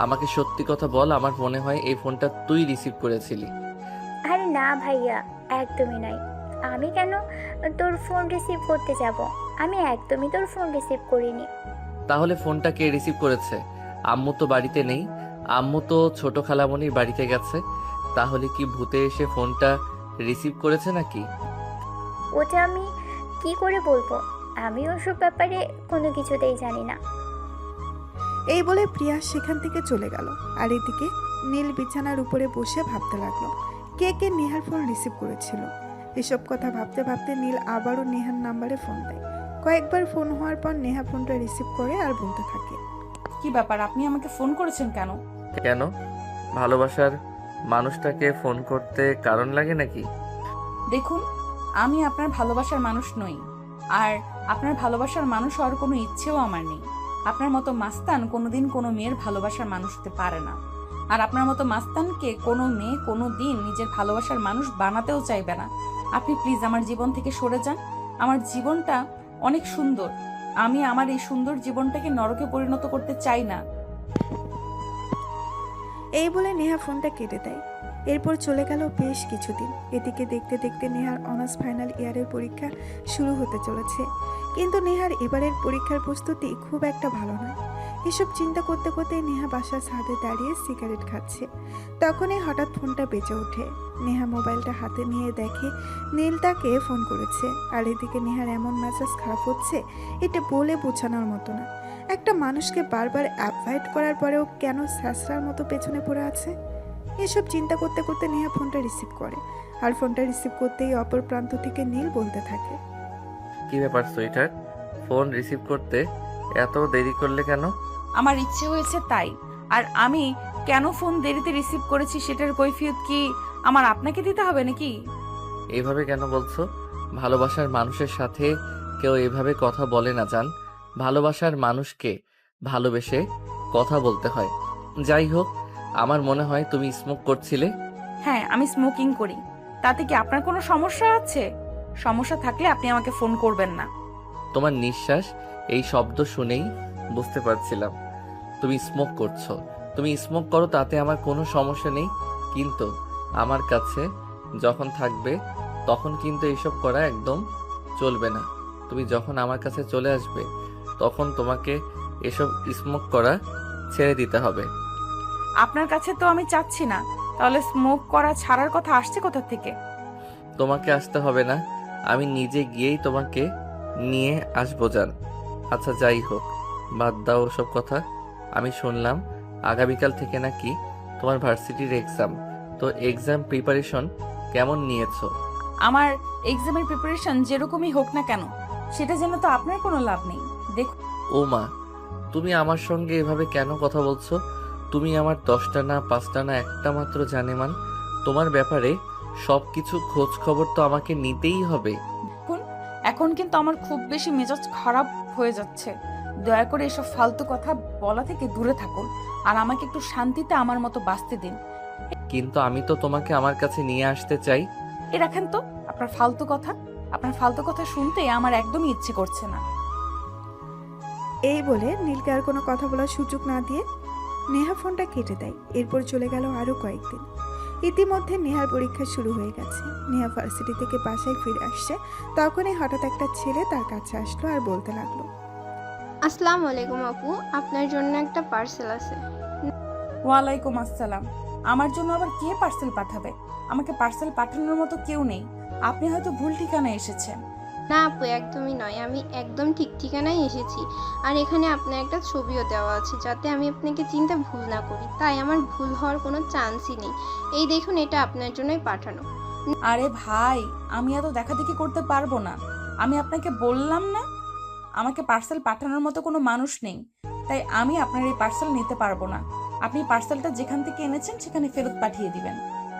আমাকে সত্যি কথা বল, আমার মনে হয় এই ফোনটা তুই রিসিভ করেছিলি। আরে না ভাইয়া, একদমই নয়। আমি কেন তোর ফোন রিসিভ করতে যাব? আমি একদমই তোর ফোন রিসিভ করিনি। তাহলে ফোনটা কে রিসিভ করেছে? আম্মু তো বাড়িতে নেই, আম্মু তো ছোট খালামণির বাড়িতে গেছে। তাহলে কি ভূতে এসে ফোনটা রিসিভ করেছে নাকি? ওটা আমি কি করে বলবো, আমি ওসব ব্যাপারে কোনো কিছুতেই জানি না। এই বলে প্রিয়া সেখান থেকে চলে গেল। আর এদিকে নীল বিছানার উপরে বসে ভাবতে লাগলো কে কে নেহার ফোন রিসিভ করেছিল। এসব কথা ভাবতে ভাবতে নীল আবারও নেহার নাম্বারে ফোন দেয়। কয়েকবার ফোন হওয়ার পর নেহা ফোনটা রিসিভ করে আর বলতে থাকে, কি ব্যাপার, আপনি আমাকে ফোন করেছেন কেন? কেন? ভালোবাসার মানুষটাকে ফোন করতে কারণ লাগে নাকি? দেখুন, আমি আপনার ভালোবাসার মানুষ নই, আর আপনার ভালোবাসার মানুষ হওয়ার কোনো ইচ্ছেও আমার নেই। আপনার মতো মাস্তান কোনোদিন কোনো মেয়ের ভালোবাসার মানুষ হতে পারে না, আর আপনার মতো মাস্তানকে কোনো মেয়ে কোনো দিন নিজের ভালোবাসার মানুষ বানাতেও চাইবে না। আপনি প্লিজ আমার জীবন থেকে সরে যান। আমার জীবনটা অনেক সুন্দর, আমি আমার এই সুন্দর জীবনটাকে নরকে পরিণত করতে চাই না। এই বলে নেহা ফোনটা কেটে দেয়। এরপর চলে গেল বেশ কিছুদিন। এদিকে দেখতে দেখতে নেহার অনার্স ফাইনাল ইয়ারের পরীক্ষা শুরু হতে চলেছে, কিন্তু নেহার এবারের পরীক্ষার প্রস্তুতি খুব একটা ভালো নয়। এসব চিন্তা করতে করতে নেহা বাসার ছাদে দাঁড়িয়ে সিগারেট খাচ্ছে। তখনই হঠাৎ ফোনটা বেজে ওঠে। নেহা মোবাইলটা হাতে নিয়ে দেখে নীল তাকে ফোন করেছে। আর এদিকে নেহার এমন মেজাজ খারাপ হচ্ছে, এটা বলে বোঝানোর মতো না। একটা মানুষকে বারবার অ্যাভয়েড করার পরেও কেন স্যাঁচড়ার মতো পেছনে পড়ে আছে। এসব চিন্তা করতে করতে নেহা ফোনটা রিসিভ করে। আর ফোনটা রিসিভ করতেই অপর প্রান্ত থেকে নীল বলতে থাকে, কি ব্যাপার সুইটার, ফোন রিসিভ করতে এত দেরি করলে কেন? আমার ইচ্ছে হয়েছে তাই। আর আমি কেন ফোন দেরিতে রিসিভ করেছি সেটার কৈফিয়ত কি আমার আপনাকে দিতে হবে নাকি? এইভাবে কেন বলছো? ভালোবাসার মানুষের সাথে কেউ এভাবে কথা বলে না জান। ভালোবাসার মানুষকে ভালোবেসে কথা বলতে হয়। যাই হোক, আমার মনে হয় তুমি স্মোক করছিলে। হ্যাঁ, আমি স্মোকিং করি। তাতে কি আপনার কোনো সমস্যা আছে? সমস্যা থাকলে আপনি আমাকে ফোন করবেন না। তোমার নিঃশ্বাস এই শব্দ শুনেই বুঝতে পারছিলাম তুমি স্মোক করছো। তুমি স্মোক করো, তাতে আমার কোনো সমস্যা নেই, কিন্তু আমার কাছে যখন থাকবে তখন কিন্তু এইসব করা একদম চলবে না। তুমি যখন আমার কাছে চলে আসবে তখন তোমাকে এসব স্মোক করা ছেড়ে দিতে হবে। আপনার কাছে তো আমি চাচ্ছি না, তাহলে স্মোক করা ছাড়ার কথা আসছে কোথা থেকে? তোমাকে আসতে হবে না, আমি নিজে গিয়েই তোমাকে নিয়ে আসবো জান। আচ্ছা যাই হোক, বাদ দাও ওসব কথা। আমি শুনলাম আগামীকাল থেকে নাকি তোমার ভার্সিটির এক্সাম, তো এক্সাম প্রিপারেশন কেমন নিয়েছো? আমার এক্সামের প্রিপারেশন যেরকমই হোক না কেন, সেটা জেনে তো আপনার কোনো লাভ নেই। দেখুন, ও মা, তুমি আমার সঙ্গে এভাবে কেন কথা বলছো? তুমি আমার 10টা না 5টা না একটা মাত্র জানেমান। তোমার ব্যাপারে সব কিছু খোঁজ খবর তো আমাকে নিতেই হবে। এখন কিন্তু আমার খুব বেশি মেজাজ খারাপ হয়ে যাচ্ছে। দয়া করে এসব ফালতু কথা বলা থেকে দূরে থাকুন, আর আমাকে একটু শান্তিতে আমার মতো বাঁচতে দিন। কিন্তু আমি তো তোমাকে আমার কাছে নিয়ে আসতে চাই। রাখেন তো আপনার ফালতু কথা। আপনার ফালতু কথা শুনতে আমার একদমই ইচ্ছে করছে না। এই বলে নীলকে আর কোনো কথা বলার সুযোগ না দিয়ে নেহা ফোনটা কেটে দেয়। এরপর চলে গেল আরও কয়েকদিন। ইতিমধ্যে নেহার পরীক্ষা শুরু হয়ে গেছে। নেহা ভার্সিটি থেকে বাসায় ফিরে আসছে, তখনই হঠাৎ একটা ছেলে তার কাছে আসলো আর বলতে লাগলো, আসসালামু আলাইকুম আপু, আপনার জন্য একটা পার্সেল আছে। ওয়ালাইকুম আসসালাম। আমার জন্য আবার কে পার্সেল পাঠাবে? আমাকে পার্সেল পাঠানোর মতো কেউ নেই। আপনি হয়তো ভুল ঠিকানায় এসেছেন। না আপু, একদমই নয়, আমি একদম ঠিক ঠিকানায় এসেছি। আর এখানে আপনার একটা ছবিও দেওয়া আছে, যাতে আমি আপনাকে চিনতে ভুল না করি। তাই আমার ভুল হওয়ার কোনো চান্সই নেই। এই দেখুন, এটা আপনার জন্যই পাঠানো। আরে ভাই, আমি এত দেখাদেখি করতে পারবো না। আমি আপনাকে বললাম না আমাকে পার্সেল পাঠানোর মতো কোনো মানুষ নেই, তাই আমি আপনার এই পার্সেল নিতে পারবো না। আপনি পার্সেলটা যেখান থেকে এনেছেন সেখানে ফেরত পাঠিয়ে দিবেন।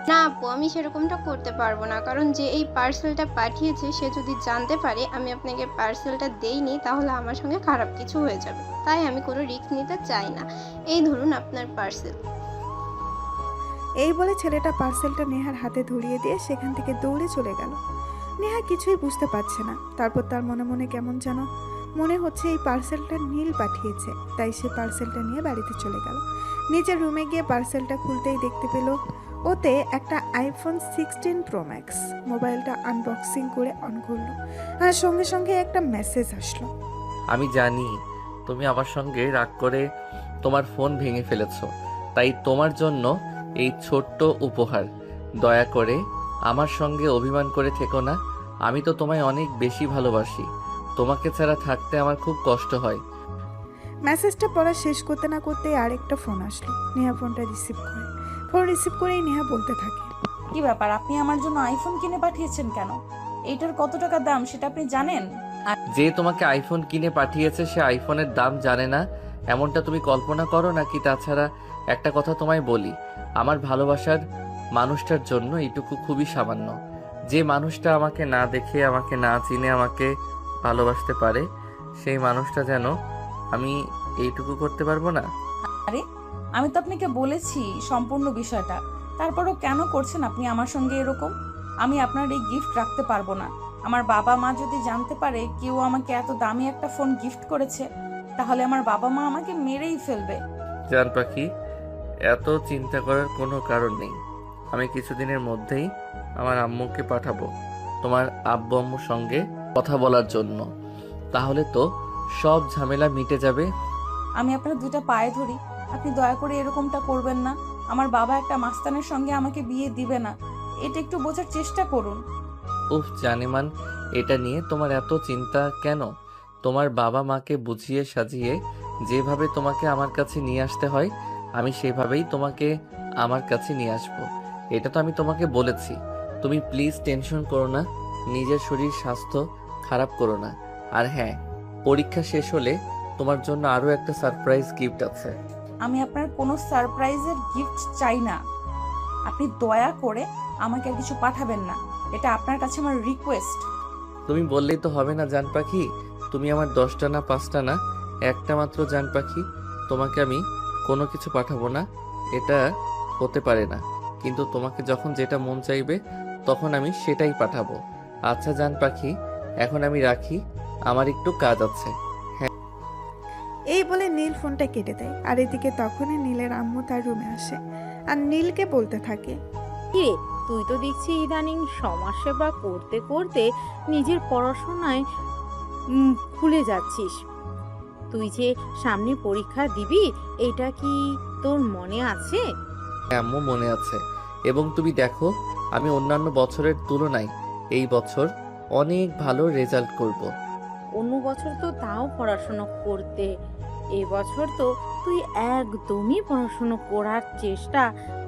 না আপু, আমি সেরকমটা করতে পারবো না, কারণ যে এই পার্সেলটা পাঠিয়েছে সে যদি জানতে পারে আমি আপনাকে পার্সেলটা দেইনি, তাহলে আমার সঙ্গে খারাপ কিছু হয়ে যাবে। তাই আমি কোনো রিস্ক নিতে চাই না। এই ধরুন আপনার পার্সেল। এই বলে ছেলেটা পার্সেলটা নেহার হাতে ধরিয়ে দিয়ে সেখান থেকে দৌড়ে চলে গেল। নেহা কিছুই বুঝতে পারছে না। তারপর তার মনে মনে কেমন যেন মনে হচ্ছে এই পার্সেলটা নীল পাঠিয়েছে। তাই সে পার্সেলটা নিয়ে বাড়িতে চলে গেল। নিজের রুমে গিয়ে পার্সেলটা খুলতেই দেখতে পেল ওতে একটা আইফোন 16 প্রো ম্যাক্স। মোবাইলটা আনবক্সিং করে অন করলো আর সঙ্গে সঙ্গে একটা মেসেজ আসলো। আমি জানি তুমি আমার সঙ্গে রাগ করে তোমার ফোন ভেঙে ফেলেছো, তাই তোমার জন্য এই ছোট্ট উপহার। দয়া করে আমার সঙ্গে অভিমান করে থেকো না। আমি তো তোমায় অনেক বেশি ভালোবাসি। তোমাকে ছাড়া থাকতে আমার খুব কষ্ট হয়। মেসেজটা পড়া শেষ করতে না করতে আরেকটা ফোন আসলো। নেহা ফোনটা রিসিভ করে। ফোন রিসিভ করেই নেহা বলতে থাকে, কি ব্যাপার, আপনি আমার জন্য আইফোন কিনে পাঠিয়েছেন কেন? এইটার কত টাকা দাম সেটা আপনি জানেন? যে তোমাকে আইফোন কিনে পাঠিয়েছে সে আইফোনের দাম জানে না এমনটা তুমি কল্পনা করো নাকি? তাছাড়া একটা কথা তোমায় বলি, আমার ভালোবাসার মানুষটার জন্য এইটুকু খুবই সামান্য। যে মানুষটা আমাকে না দেখে, আমাকে না চিনে আমাকে ভালোবাসতে পারে, সেই মানুষটা যেন আমি এইটুকু করতে পারবো না? আরে আমি তো আপনাকে বলেছি সম্পূর্ণ বিষয়টা, তারপরও কেন করছেন আপনি আমার সঙ্গে এরকম? আমি আপনার এই গিফট রাখতে পারবো না। আমার বাবা মা যদি জানতে পারে কেউ আমাকে এত দামি একটা ফোন গিফট করেছে, তাহলে আমার বাবা মা আমাকে মেরেই ফেলবে। জান পাখি, এত চিন্তা করার কোনো কারণ নেই। আমি কিছুদিনের মধ্যেই আমার আম্মুকে পাঠাবো তোমার আব্বু আম্মুর সঙ্গে কথা বলার জন্য। তাহলে তো সব ঝামেলা মিটে যাবে। আমি আপনার দুইটা পায়ে ধরি, আপনি দয়া করে এরকমটা করবেন না। আমার বাবা একটা মাস্তানের সঙ্গে আমাকে বিয়ে দিবে না, এটা একটু বোঝার চেষ্টা করুন। উফ জানিমান, এটা নিয়ে তোমার এত চিন্তা কেন? তোমার বাবা মাকে বুঝিয়ে সাজিয়ে যেভাবে তোমাকে আমার কাছে নিয়ে আসতে হয়, আমি সেভাবেই তোমাকে আমার কাছে নিয়ে আসবো। এটা তো আমি তোমাকে বলেছি। তুমি প্লিজ টেনশন করো না, নিজের শরীর স্বাস্থ্য খারাপ করো না। আর হ্যাঁ, পরীক্ষা শেষ হলে তোমার জন্য আরও একটা সারপ্রাইজ গিফট আছে। আমি আপনার কোনো সারপ্রাইজের গিফট চাই না। আপনি দয়া করে আমাকে আর কিছু পাঠাবেন না, এটা আপনার কাছে আমার রিকোয়েস্ট। তুমি বললেই তো হবে না জান পাখি। তুমি আমার 10টা না 5টা না, একটা মাত্র জান পাখি। তোমাকে আমি কোনো কিছু পাঠাবো না, এটা হতে পারে না। কিন্তু তোমাকে যখন যেটা মন চাইবে তখন আমি সেটাই পাঠাবো। আচ্ছা জান পাখি, এখন আমি রাখি, আমার একটু কাজ আছে। এই বলে নীল ফোনটা কেটে দেয়। আর এদিকে তখনই নীলের আম্মু তার রুমে আসে আর নীলকে বলতে থাকে, কিরে, তুই তো দেখছি ইদানিং সমাজসেবা করতে করতে নিজের পড়াশোনায় ভুলে যাচ্ছিস। তুই যে সামনে পরীক্ষা দিবি, এটা কি তোর মনে আছে? আম্মু মনে আছে, এবং তুমি দেখো আমি অন্যান্য বছরের তুলনায় এই বছর অনেক ভালো রেজাল্ট করব। অন্য বছর তো তাও পড়াশোনা করতে, এবছর তো তুই একদমই পড়াশোনা করার চেষ্টা।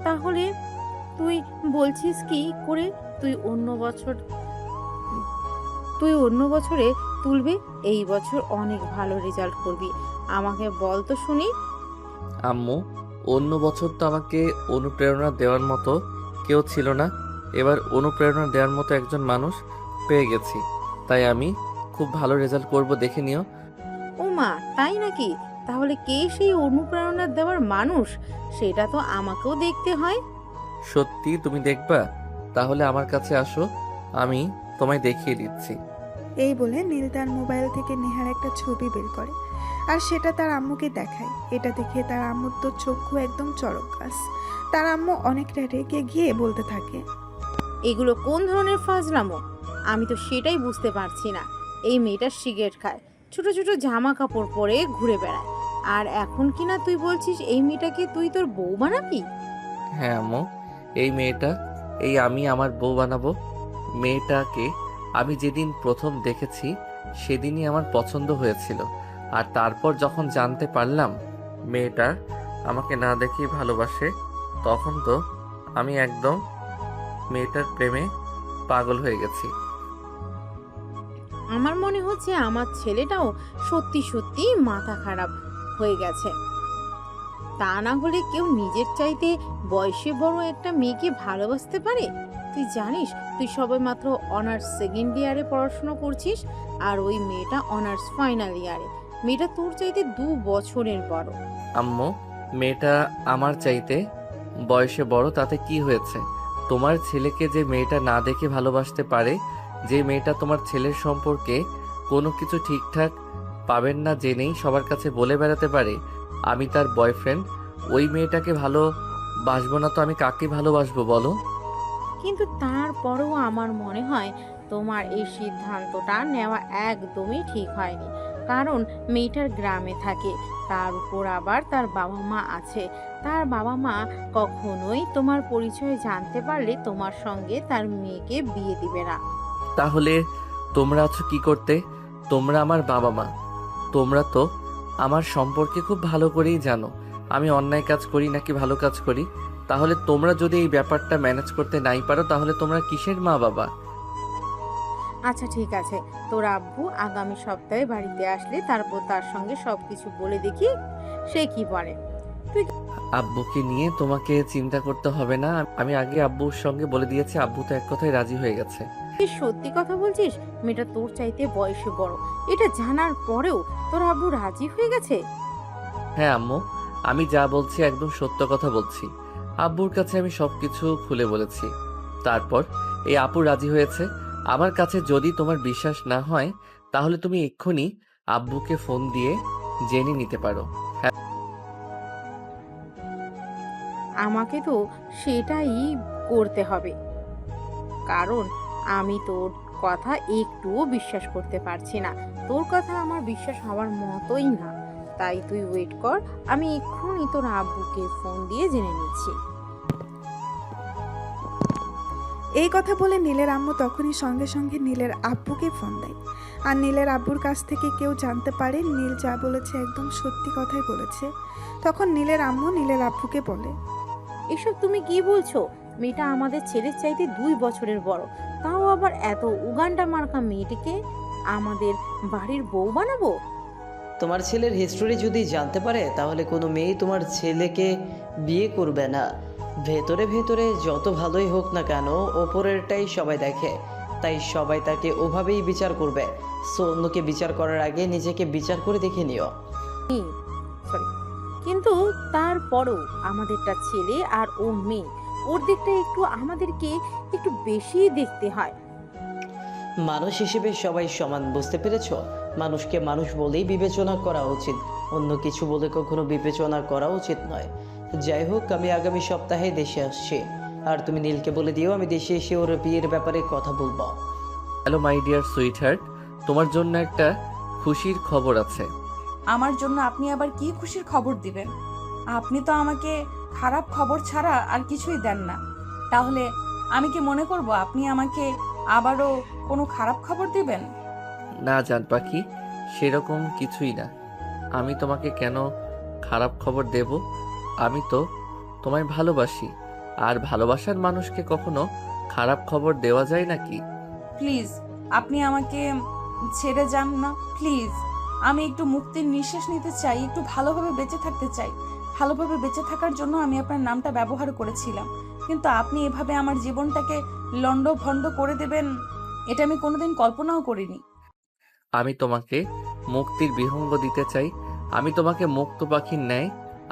তাহলে তুই বলছিস কি করে তুই অন্য বছরে তুলবে? এই বছর অনেক ভালো রেজাল্ট করবি, আমাকে বল তো শুনি। আম্মু, অন্য বছর তো আমাকে অনুপ্রেরণা দেওয়ার মতো কেউ ছিল না, এবার অনুপ্রেরণা দেওয়ার মতো একজন মানুষ পেয়ে গেছি, তাই আমি খুব ভালো রেজাল্ট করব, দেখে নিও। ও মা, তাই নাকি? তাহলে কে সেই অনুপ্রেরণা দেওয়ার মানুষ, সেটা তো আমাকেও দেখতে হয়। সত্যি তুমি দেখবা? তাহলে আমার কাছে আসো, আমি তোমায় দেখিয়ে দিচ্ছি। এই বলে নীল তার মোবাইল থেকে নেহার একটা ছবি বের করে আর সেটা তার আম্মুকে দেখায়। এটা দেখে তার আম্মুর তো চক্ষু একদম চড়ক গাছ। তার আম্মু অনেকটা রেগে গিয়ে বলতে থাকে, এগুলো কোন ধরনের ফাজলামো? আমি তো সেটাই বুঝতে পারছি না। এই মেয়েটা সিগারেট খায়, ছোট ছোট জামা কাপড় পরে ঘুরে বেড়ায়, আর এখন কিনা তুই বলছিস এই মেয়েটাকে তুই তোর বউ বানাবি? হ্যাঁ আম্মু, এই মেয়েটা আমি আমার বউ বানাবো। মেয়েটাকে আমি যেদিন প্রথম দেখেছি সেদিনই আমার পছন্দ হয়েছিল, আর তারপর যখন জানতে পারলাম মেয়েটা আমাকে না দেখেই ভালোবাসে, তখন তো আমি একদম মেয়েটার প্রেমে পাগল হয়ে গেছি। আমার মনে হচ্ছে আমার ছেলেটাও সত্যি সত্যি মাথা খারাপ হয়ে গেছে। তা না হলে কেউ নিজের চাইতে বয়সে বড় একটা মেয়েকে ভালোবাসতে পারে? তুই জানিস তুই সবে মাত্র অনার্স সেকেন্ড ইয়ারে পড়াশোনা করছিস, আর ওই মেয়েটা অনার্স ফাইনাল ইয়ারে। মেয়েটা তোর চাইতে 2 বছরের বড়। আম্মু, মেয়েটা আমার চাইতে বয়সে বড়, তাতে কি হয়েছে? তোমার ছেলেকে যে মেয়েটা না দেখে ভালোবাসতে পারে, যে মেয়েটা তোমার ছেলের সম্পর্কে কোনো কিছু ঠিকঠাক পাবেন না জেনেই সবার কাছে বলে বেড়াতে পারে আমি তার বয়ফ্রেন্ড, ওই মেয়েটাকে বাসবো না তো আমি কাকে ভালোবাসবো বলো? কিন্তু তারপরেও আমার মনে হয় তোমার এই সিদ্ধান্তটা নেওয়া একদমই ঠিক হয়নি। কারণ মেয়েটার গ্রামে থাকে, তার উপর আবার তার বাবা মা আছে। তার বাবা মা কখনোই তোমার পরিচয় জানতে পারলে তোমার সঙ্গে তার মেয়েকে বিয়ে দিবে না। তাহলে তোমরা আছো কি করতে? তোমরা আমার বাবা মা। তোমরা তো আমার সম্পর্কে খুব ভালো করেই জানো আমি অন্যায় কাজ করি নাকি ভালো কাজ করি। তাহলে তোমরা যদি এই ব্যাপারটা ম্যানেজ করতে নাই পারো তাহলে তোমরা কিসের মা বাবা? আচ্ছা ঠিক আছে, তোর আব্বু আগামী সপ্তাহে বাড়িতে আসলে তারপর তার সঙ্গে সবকিছু বলে দেখি সে কি বলে। আব্বুকে নিয়ে তোমাকে চিন্তা করতে হবে না। আমি আগে আব্বুর সঙ্গে বলে দিয়েছি, আব্বু তো এক কথায় রাজি হয়ে গেছে। তুই সত্যি কথা বলছিস? মেয়েটা তোর চাইতে বয়সে বড়, এটা জানার পরেও তোর আব্বু রাজি হয়ে গেছে? হ্যাঁ আম্মু, আমি যা বলছি একদম সত্য কথা বলছি। আব্বুর কাছে আমি সবকিছু খুলে বলেছি, তারপর এই আপু রাজি হয়েছে। আমার কাছে যদি তোমার বিশ্বাস না হয় তাহলে তুমি এক্ষুনি আব্বুকে ফোন দিয়ে জেনে নিতে পারো। আমাকে তো সেটাই করতে হবে, কারণ আমি তোর কথা একটুও বিশ্বাস করতে পারছি না। তোর কথা আমার বিশ্বাস হওয়ার মতোই না। তাই তুই ওয়েট কর, আমি এক্ষুনি তোর আব্বুকে ফোন দিয়ে জেনে নিচ্ছি। এই কথা বলে নীলের আম্মু তখনই সঙ্গে সঙ্গে নীলের আব্বুকে ফোন দেয়। আর নীলের আব্বুর কাছ থেকে কেউ জানতে পারে নীল যা বলেছে একদম সত্যি কথাই বলেছে। তখন নীলের আম্মু নীলের আব্বুকে বলে, এসব তুমি কি বলছো? মেয়েটা আমাদের ছেলের চাইতে 2 বছরের বড়, তাও আবার এত উগান্ডা মার্কা মেয়েটিকে আমাদের বাড়ির বউ বানাবো? তোমার ছেলের হিস্টোরি যদি জানতে পারে তাহলে কোনো মেয়ে তোমার ছেলেকে বিয়ে করবে না। ভেতরে ভেতরে যত ভালোই হোক না কেন, ওপরেরটাই সবাই দেখে, তাই সবাই তাকে ওভাবেই বিচার করবে। সো অন্যকে বিচার করার আগে নিজেকে বিচার করে দেখে নিও। সরি, কিন্তু তারপরও আমাদেরটা ছেলে আর ও মেয়ে, ওর দিকটা একটু আমাদেরকে একটু বেশি দেখতে হয়। মানুষ হিসেবে সবাই সমান, বুঝতে পেরেছ? মানুষকে মানুষ বলেই বিবেচনা করা উচিত, অন্য কিছু বলে কখনো বিবেচনা করা উচিত নয়। যাই হোক, আমি আগামী সপ্তাহে দেশে আসছি, আর তুমি নীলকে বলে দিও আমি দেশে এসে ওর বিয়ের ব্যাপারে কথা বলবো। হ্যালো মাই ডিয়ার সুইটহার্ট, তোমার জন্য একটা খুশির খবর আছে। আমার জন্য আপনি আবার কি খুশির খবর দিবেন? আপনি তো আমাকে খারাপ খবর ছাড়া আর কিছুই দেন না। তাহলে আমি কি মনে করব আপনি আমাকে আবারও কোনো খারাপ খবর দিবেন? না জান পাখি, সেরকম কিছুই না। আমি তোমাকে কেন খারাপ খবর দেব? আমি তো তোমায় ভালোবাসি, আর ভালোবাসার মানুষকে কখনো খারাপ খবর দেওয়া যায় নাকি? প্লিজ আপনি আমাকে ছেড়ে যান না, প্লিজ। আমি একটু মুক্তির নিঃশ্বাস নিতে চাই, একটু ভালোভাবে বেঁচে থাকতে চাই। ভালোভাবে বেঁচে থাকার জন্য আমি আপনার নামটা ব্যবহার করেছিলাম, কিন্তু আপনি এভাবে আমার জীবনটাকে লন্ডভন্ড করে দেবেন, এটা আমি কোনোদিন কল্পনাও করিনি। আমি তোমাকে মুক্তির বিহঙ্গ দিতে চাই। আমি তোমাকে মুক্ত পাখির ন্যায়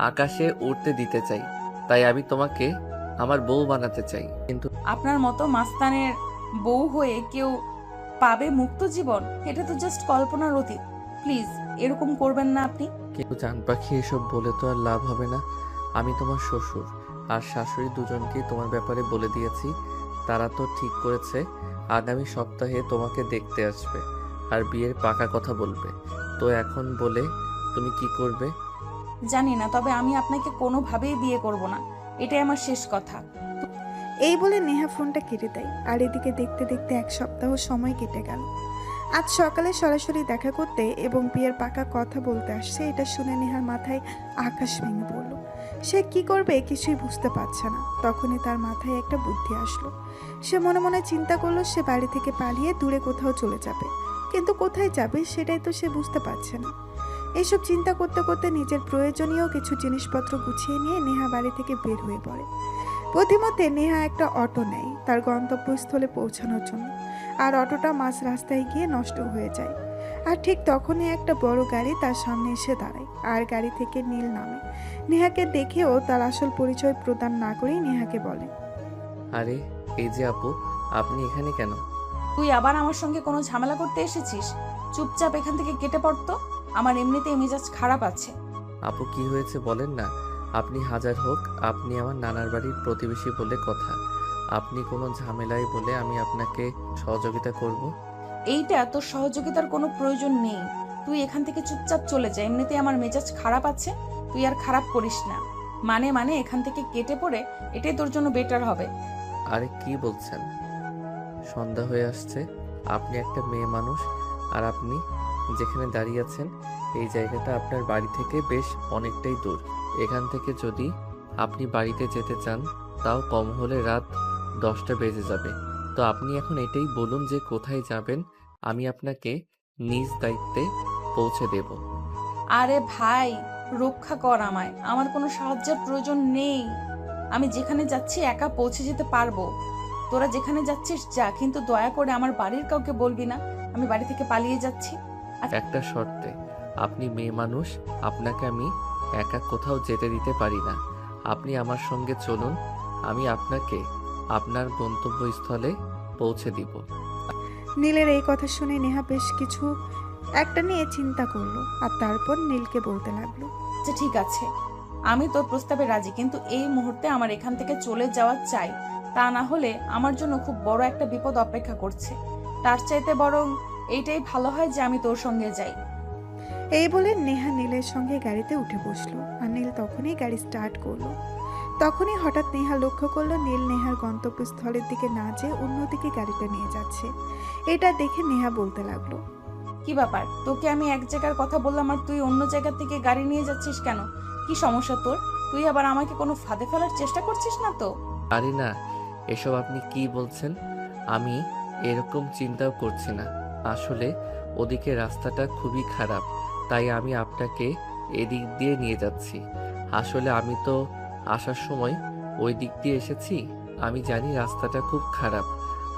আকাশে উড়তে দিতে চাই। তাই আমি তোমাকে আমার বউ বানাতে চাই। কিন্তু আপনার মতো মাস্তানের বউ হয়ে কেউ পাবে মুক্ত জীবন? এটা তো জাস্ট কল্পনার অতীত। প্লিজ এরকম করবেন না আপনি। কিন্তু জান পাখি, এসব বলে তো আর লাভ হবে না। আমি তোমার শ্বশুর আর শাশুড়ি দুজনকেই তোমার ব্যাপারে বলে দিয়েছি। তারা তো ঠিক করেছে আগামী সপ্তাহে তোমাকে দেখতে আসবে আর বিয়ের পাকা কথা বলবে। তো এখন বলে তুমি কি করবে? জানি না, তবে আমি আপনাকে কোনোভাবেই বিয়ে করব না, এটাই আমার শেষ কথা। এই বলে নেহা ফোনটা কেটে দেয়। আর এদিকে দেখতে দেখতে 1 সপ্তাহ সময় কেটে গেল। আজ সকালে সরাসরি দেখা করতে এবং বিয়ের পাকা কথা বলতে আসছে, এটা শুনে নেহার মাথায় আকাশ ভেঙে পড়ল। সে কি করবে কিছুই বুঝতে পারছে না। তখনই তার মাথায় একটা বুদ্ধি আসলো। সে মনে মনে চিন্তা করলো সে বাড়ি থেকে পালিয়ে দূরে কোথাও চলে যাবে, কিন্তু কোথায় যাবে সেটাই তো সে বুঝতে পারছে না। এইসব চিন্তা করতে করতে নিজের প্রয়োজনীয় কিছু জিনিসপত্র গুছিয়ে নিয়ে নেহা বাড়ি থেকে বের হয়ে পড়ে। প্রতিমধ্যে নেহা একটা অটো নেয় তার গন্তব্যস্থলে পৌঁছানোর জন্য। আর অটোটা মাঝ রাস্তায় গিয়ে নষ্ট হয়ে যায়। আর ঠিক তখনই একটা বড় গাড়ি তার সামনে এসে দাঁড়ায়, আর গাড়ি থেকে নীল নামে। নেহাকে দেখেও তার আসল পরিচয় প্রদান না করেই নেহাকে বলে, আরে এই যে আপু, আপনি এখানে কেন? তুই আবার আমার সঙ্গে কোনো ঝামেলা করতে এসেছিস? চুপচাপ এখান থেকে কেটে পড়তো, আমার এমনিতেই মেজাজ খারাপ আছে। আপু কি হয়েছে বলেন না, আপনি হাজার হোক, আপনি আমার নানার বাড়ির প্রতিবেশী বলে কথা। আপনি কোনো ঝামেলায় বলে আমি আপনাকে সহযোগিতা করব। এইটা তোর সহযোগিতার কোনো প্রয়োজন নেই। তুই এখান থেকে চুপচাপ চলে যা। এমনিতে আমার মেজাজ খারাপ আছে, তুই আর খারাপ করিস না। মানে এখান থেকে কেটে পড়ে এটাই তোর জন্য বেটার হবে। আরে কি বলছেন? সন্ধ্যা হয়ে আসছে, আপনি একটা মেয়ে মানুষ, আর আপনি যেখানে দাঁড়িয়ে আছেন এই জায়গাটা আপনার বাড়ি থেকে বেশ অনেকটাই দূর। এখান থেকে যদি আপনি বাড়িতে যেতে চান তাও কম হলে রাত 10টা বেজে যাবে। তো আপনি এখন এটাই বলুন যে কোথায় যাবেন, আমি আপনাকে নিজ দায়িত্বে পৌঁছে দেব। আরে ভাই, রক্ষা কর আমায়, আমার কোনো সাহায্যের প্রয়োজন নেই। আমি যেখানে যাচ্ছি একা পৌঁছে যেতে পারবো। তোরা যেখানে যাচ্ছিস যা, কিন্তু দয়া করে আমার বাড়ির কাউকে বলবি না আমি বাড়ি থেকে পালিয়ে যাচ্ছি। একটা শর্তে, আপনি মেয়ে মানুষ, আপনাকে আমি একা কোথাও যেতে দিতে পারি না। আপনি আমার সঙ্গে চলুন, আমি আপনাকে আপনার গন্তব্যস্থলে পৌঁছে দিব। নীলের এই কথা শুনে নেহা বেশ কিছু একটা নিয়ে চিন্তা করলো, আর তারপর নীলকে বলতে লাগলো। আচ্ছা ঠিক আছে, আমি তোর প্রস্তাবে রাজি, কিন্তু এই মুহূর্তে আমার এখান থেকে চলে যাওয়া চাই। তা না হলে আমার জন্য খুব বড় একটা বিপদ অপেক্ষা করছে। তার চাইতে বরং এইটাই ভালো হয় যে আমি তোর সঙ্গে যাই। এই বলে নেহা নীলের সঙ্গে গাড়িতে উঠে বসলো, আর নীল তখনই গাড়ি স্টার্ট করলো। তখনই হঠাৎ নেহা লক্ষ্য করলো নীল নেহার গন্তব্যস্থলের দিকে না যেয়ে অন্যদিকে গাড়িটা নিয়ে যাচ্ছে। এটা দেখে নেহা বলতে লাগলো। কি ব্যাপার, তোকে আমি এক জায়গার কথা বললাম আর তুই অন্য জায়গা থেকে গাড়ি নিয়ে যাচ্ছিস কেন? কি সমস্যা তোর? তুই আবার আমাকে কোনো ফাঁদে ফেলার চেষ্টা করছিস না তো? আরে না, এসব আপনি কি বলছেন? আমি এরকম চিন্তাও করছি না। আসলে ওদিকে রাস্তাটা খুবই খারাপ, তাই আমি আপনাকে এদিক দিয়ে নিয়ে যাচ্ছি। আসলে আমি তো আসার সময় ওই দিক দিয়ে এসেছি। আমি জানি রাস্তাটা খুব খারাপ,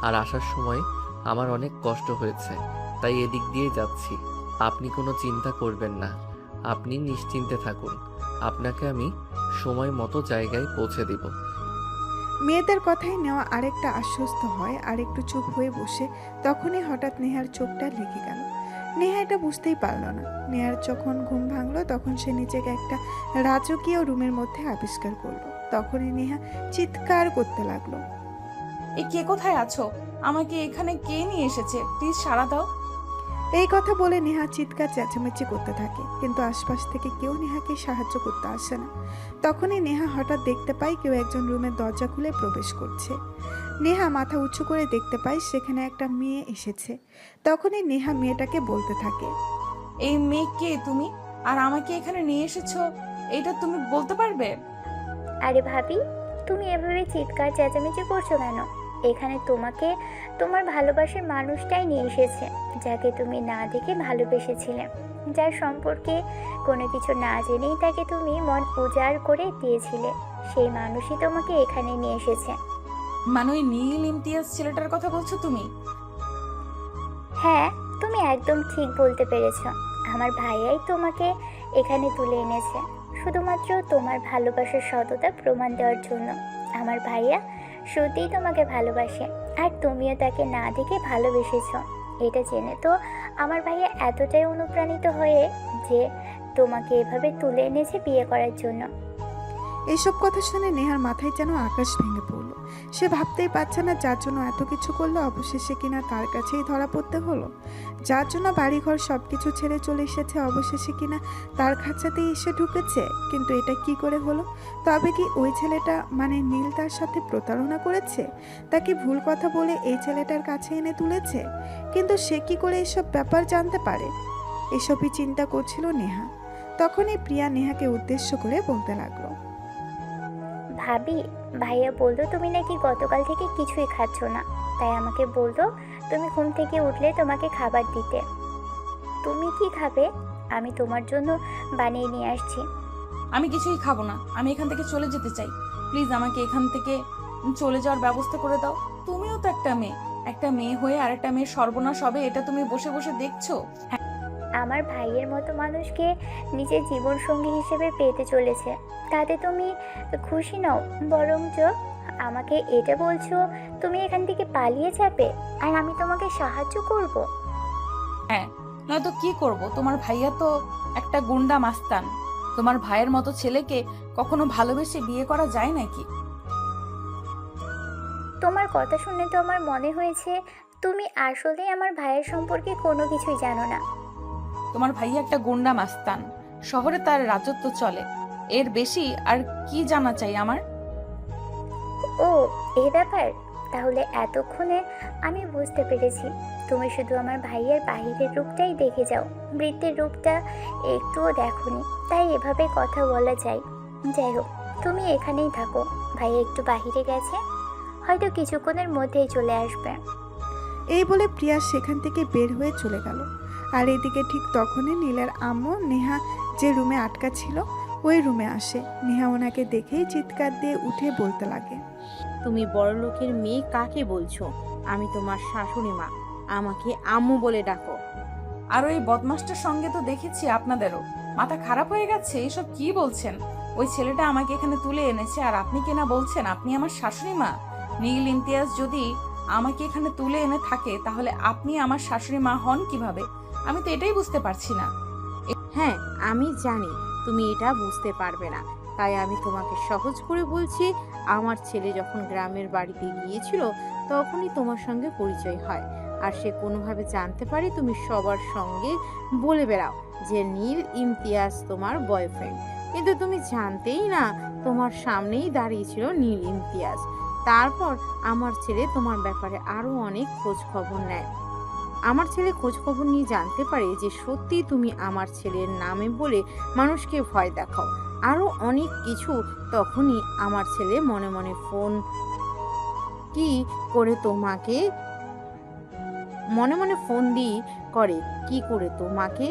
আর আসার সময় আমার অনেক কষ্ট হয়েছে, তাই এদিক দিয়ে যাচ্ছি। আপনি কোনো চিন্তা করবেন না, আপনি নিশ্চিন্তে থাকুন। আপনাকে আমি সময় মতো জায়গায় পৌঁছে দিব। মেয়েদের কথাই নেওয়া আরেকটা আশ্বস্ত হয়, আর একটু চুপ হয়ে বসে। তখনই হঠাৎ নেহার চোখটা লেগে গেল। নেহা এটা বুঝতেই পারলো না। নেহার যখন ঘুম ভাঙলো তখন সে নিজেকে একটা রাজকীয় রুমের মধ্যে আবিষ্কার করলো। তখনই নেহা চিৎকার করতে লাগলো। এই কে, কোথায় আছো? আমাকে এখানে কে নিয়ে এসেছে? প্লিজ সাড়া দাও। এই কথা বলে নেহা চিৎকার চেঁচামেচি করতে থাকে, কিন্তু আশপাশ থেকে কেউ নেহাকে সাহায্য করতে আসে না। তখনই নেহা হঠাৎ দেখতে পায় কেউ একজন রুমের দরজা খুলে প্রবেশ করছে। নেহা মাথা উঁচু করে দেখতে পায় সেখানে একটা মেয়ে এসেছে। তখনই নেহা মেয়েটাকে বলতে থাকে। এই মেয়ে কে তুমি, আর আমাকে এখানে নিয়ে এসেছো, এটা তুমি বলতে পারবে? আরে ভাবি, তুমি এভাবে চিৎকার চেঁচামেচি করছো কেন? এখানে তোমাকে তোমার ভালোবাসার মানুষটাই নিয়ে এসেছে, যাকে তুমি না দেখে ভালোবেসেছিলে, যার সম্পর্কে কোনো কিছু না জেনেই তাকে তুমি মন উজাড় করে দিয়েছিলে। সেই মানুষই তোমাকে এখানে নিয়ে এসেছে। মানে ওই নীল ইমতিয়াজ ছেলেটার কথা বলছো তুমি? হ্যাঁ, তুমি একদম ঠিক বলতে পেরেছো। আমার ভাইয়াই তোমাকে এখানে তুলে এনেছে শুধুমাত্র তোমার ভালোবাসার সততা প্রমাণ দেওয়ার জন্য। আমার ভাইয়া সত্যিই তোমাকে ভালোবাসে, আর তুমিও তাকে না দেখে ভালোবেসেছো। এটা জেনে তো আমার ভাইয়া এতটাই অনুপ্রাণিত হয়ে যে তোমাকে এভাবে তুলে এনেছে বিয়ে করার জন্য। এইসব কথা শুনে নেহার মাথায় যেন আকাশ ভেঙে পড়লো। সে ভাবতেই পারছে না যার জন্য এত কিছু করলো অবশেষে কিনা তার কাছেই ধরা পড়তে হলো। যার জন্য বাড়িঘর সব কিছু ছেড়ে চলে এসেছে অবশেষে কিনা তার খাঁচাতেই এসে ঢুকেছে। কিন্তু এটা কি করে হলো? তবে কি ওই ছেলেটা মানে নীল তার সাথে প্রতারণা করেছে? তাকে ভুল কথা বলে এই ছেলেটার কাছে এনে তুলেছে? কিন্তু সে কি করে এসব ব্যাপার জানতে পারে? এসবই চিন্তা করছিল নেহা। তখনই প্রিয়া নেহাকে উদ্দেশ্য করে বলতে লাগলো। ভাবি, ভাইয়া বললো তুমি নাকি গতকাল থেকে কিছুই খাচ্ছ না, তাই আমাকে বললো তুমি ঘুম থেকে উঠলে তোমাকে খাবার দিতে। তুমি কি খাবে? আমি তোমার জন্য বানিয়ে নিয়ে আসছি। আমি কিছুই খাবো না, আমি এখান থেকে চলে যেতে চাই। প্লিজ আমাকে এখান থেকে চলে যাওয়ার ব্যবস্থা করে দাও। তুমিও তো একটা মেয়ে হয়ে আর একটা মেয়ের সর্বনাশ হবে, এটা তুমি বসে বসে দেখছো? আমার ভাইয়ের মতো মানুষকে নিজের জীবনসঙ্গী হিসেবে পেতে চলেছে, তাতে তুমি খুশি নও, বরঞ্চ আমাকে এটা বলছো তুমি এখান থেকে পালিয়ে যাবে আর আমি তোমাকে সাহায্য করব? হ্যাঁ, নয়তো কি করব? তোমার ভাইয়া তো একটা গুন্ডা মাস্তান, তোমার ভাইয়ের মতো ছেলেকে কখনো ভালোবেসে বিয়ে করা যায় নাকি? তোমার কথা শুনে তো আমার মনে হয়েছে তুমি আসলে আমার ভাইয়ের সম্পর্কে কোনো কিছুই জানো না। তোমার ভাইয়া একটা গুন্ডা মাস্তান, শহরে তার রাজত্ব চলে, এর বেশি আর কি জানা চাই আমার? ও, এই ব্যাপার। তাহলে এতক্ষণে আমি বুঝতে পেরেছি তুমি শুধু আমার ভাইয়ের বাহিরের রূপটাই দেখে যাও, বৃত্তের রূপটা একটুও দেখোনি, তাই এভাবে কথা বলা যায়। যাই হোক, তুমি এখানেই থাকো, ভাইয়া একটু বাহিরে গেছে, হয়তো কিছুক্ষণের মধ্যেই চলে আসবে। এই বলে প্রিয়া সেখান থেকে বের হয়ে চলে গেল। আর এদিকে ঠিক তখনই নীলের আম্মু নেহা যে রুমে আটকা ছিল ওই রুমে আসে। নেহা ওনাকে দেখেই চিৎকার দিয়ে উঠে বলতে লাগে, তুমি বড় লোকের মেয়ে কাকে বলছো? আমি তোমার শাশুড়ি মা, আমাকে আম্মু বলে ডাকো। আর ওই বদমাসটার সঙ্গে তো দেখেছি আপনাদেরও মাথা খারাপ হয়ে গেছে। এসব কি বলছেন? ওই ছেলেটা আমাকে এখানে তুলে এনেছে আর আপনি কিনা বলছেন আপনি আমার শাশুড়ি মা? নীল ইমতিয়াজ যদি আমাকে এখানে তুলে এনে থাকে তাহলে আপনি আমার শাশুড়ি মা হন কিভাবে? আমি তো এটাই বুঝতে পারছি না। হ্যাঁ, আমি জানি তুমি এটা বুঝতে পারবে না, তাই আমি তোমাকে সহজ করে বলছি। আমার ছেলে যখন গ্রামের বাড়িতে গিয়েছিল তখনই তোমার সঙ্গে পরিচয় হয়, আর সে কোনোভাবে জানতে পারে তুমি সবার সঙ্গে বলে বেড়াও যে নীল ইমতিয়াজ তোমার বয়ফ্রেন্ড, কিন্তু তুমি জানতেই না তোমার সামনেই দাঁড়িয়েছিল নীল ইমতিয়াজ। তারপর আমার ছেলে তোমার ব্যাপারে আরো অনেক খোঁজ খবর নেয়। আমার ছেলে খোঁজ খবর নিয়ে জানতে পারে যে সত্যি তুমি আমার ছেলের নামে বলে মানুষকে ভয় দেখাও, আরো অনেক কিছু। তখনই আমার ছেলে মনে মনে ফোন কি করে তোমাকে করে কি করে তোমাকে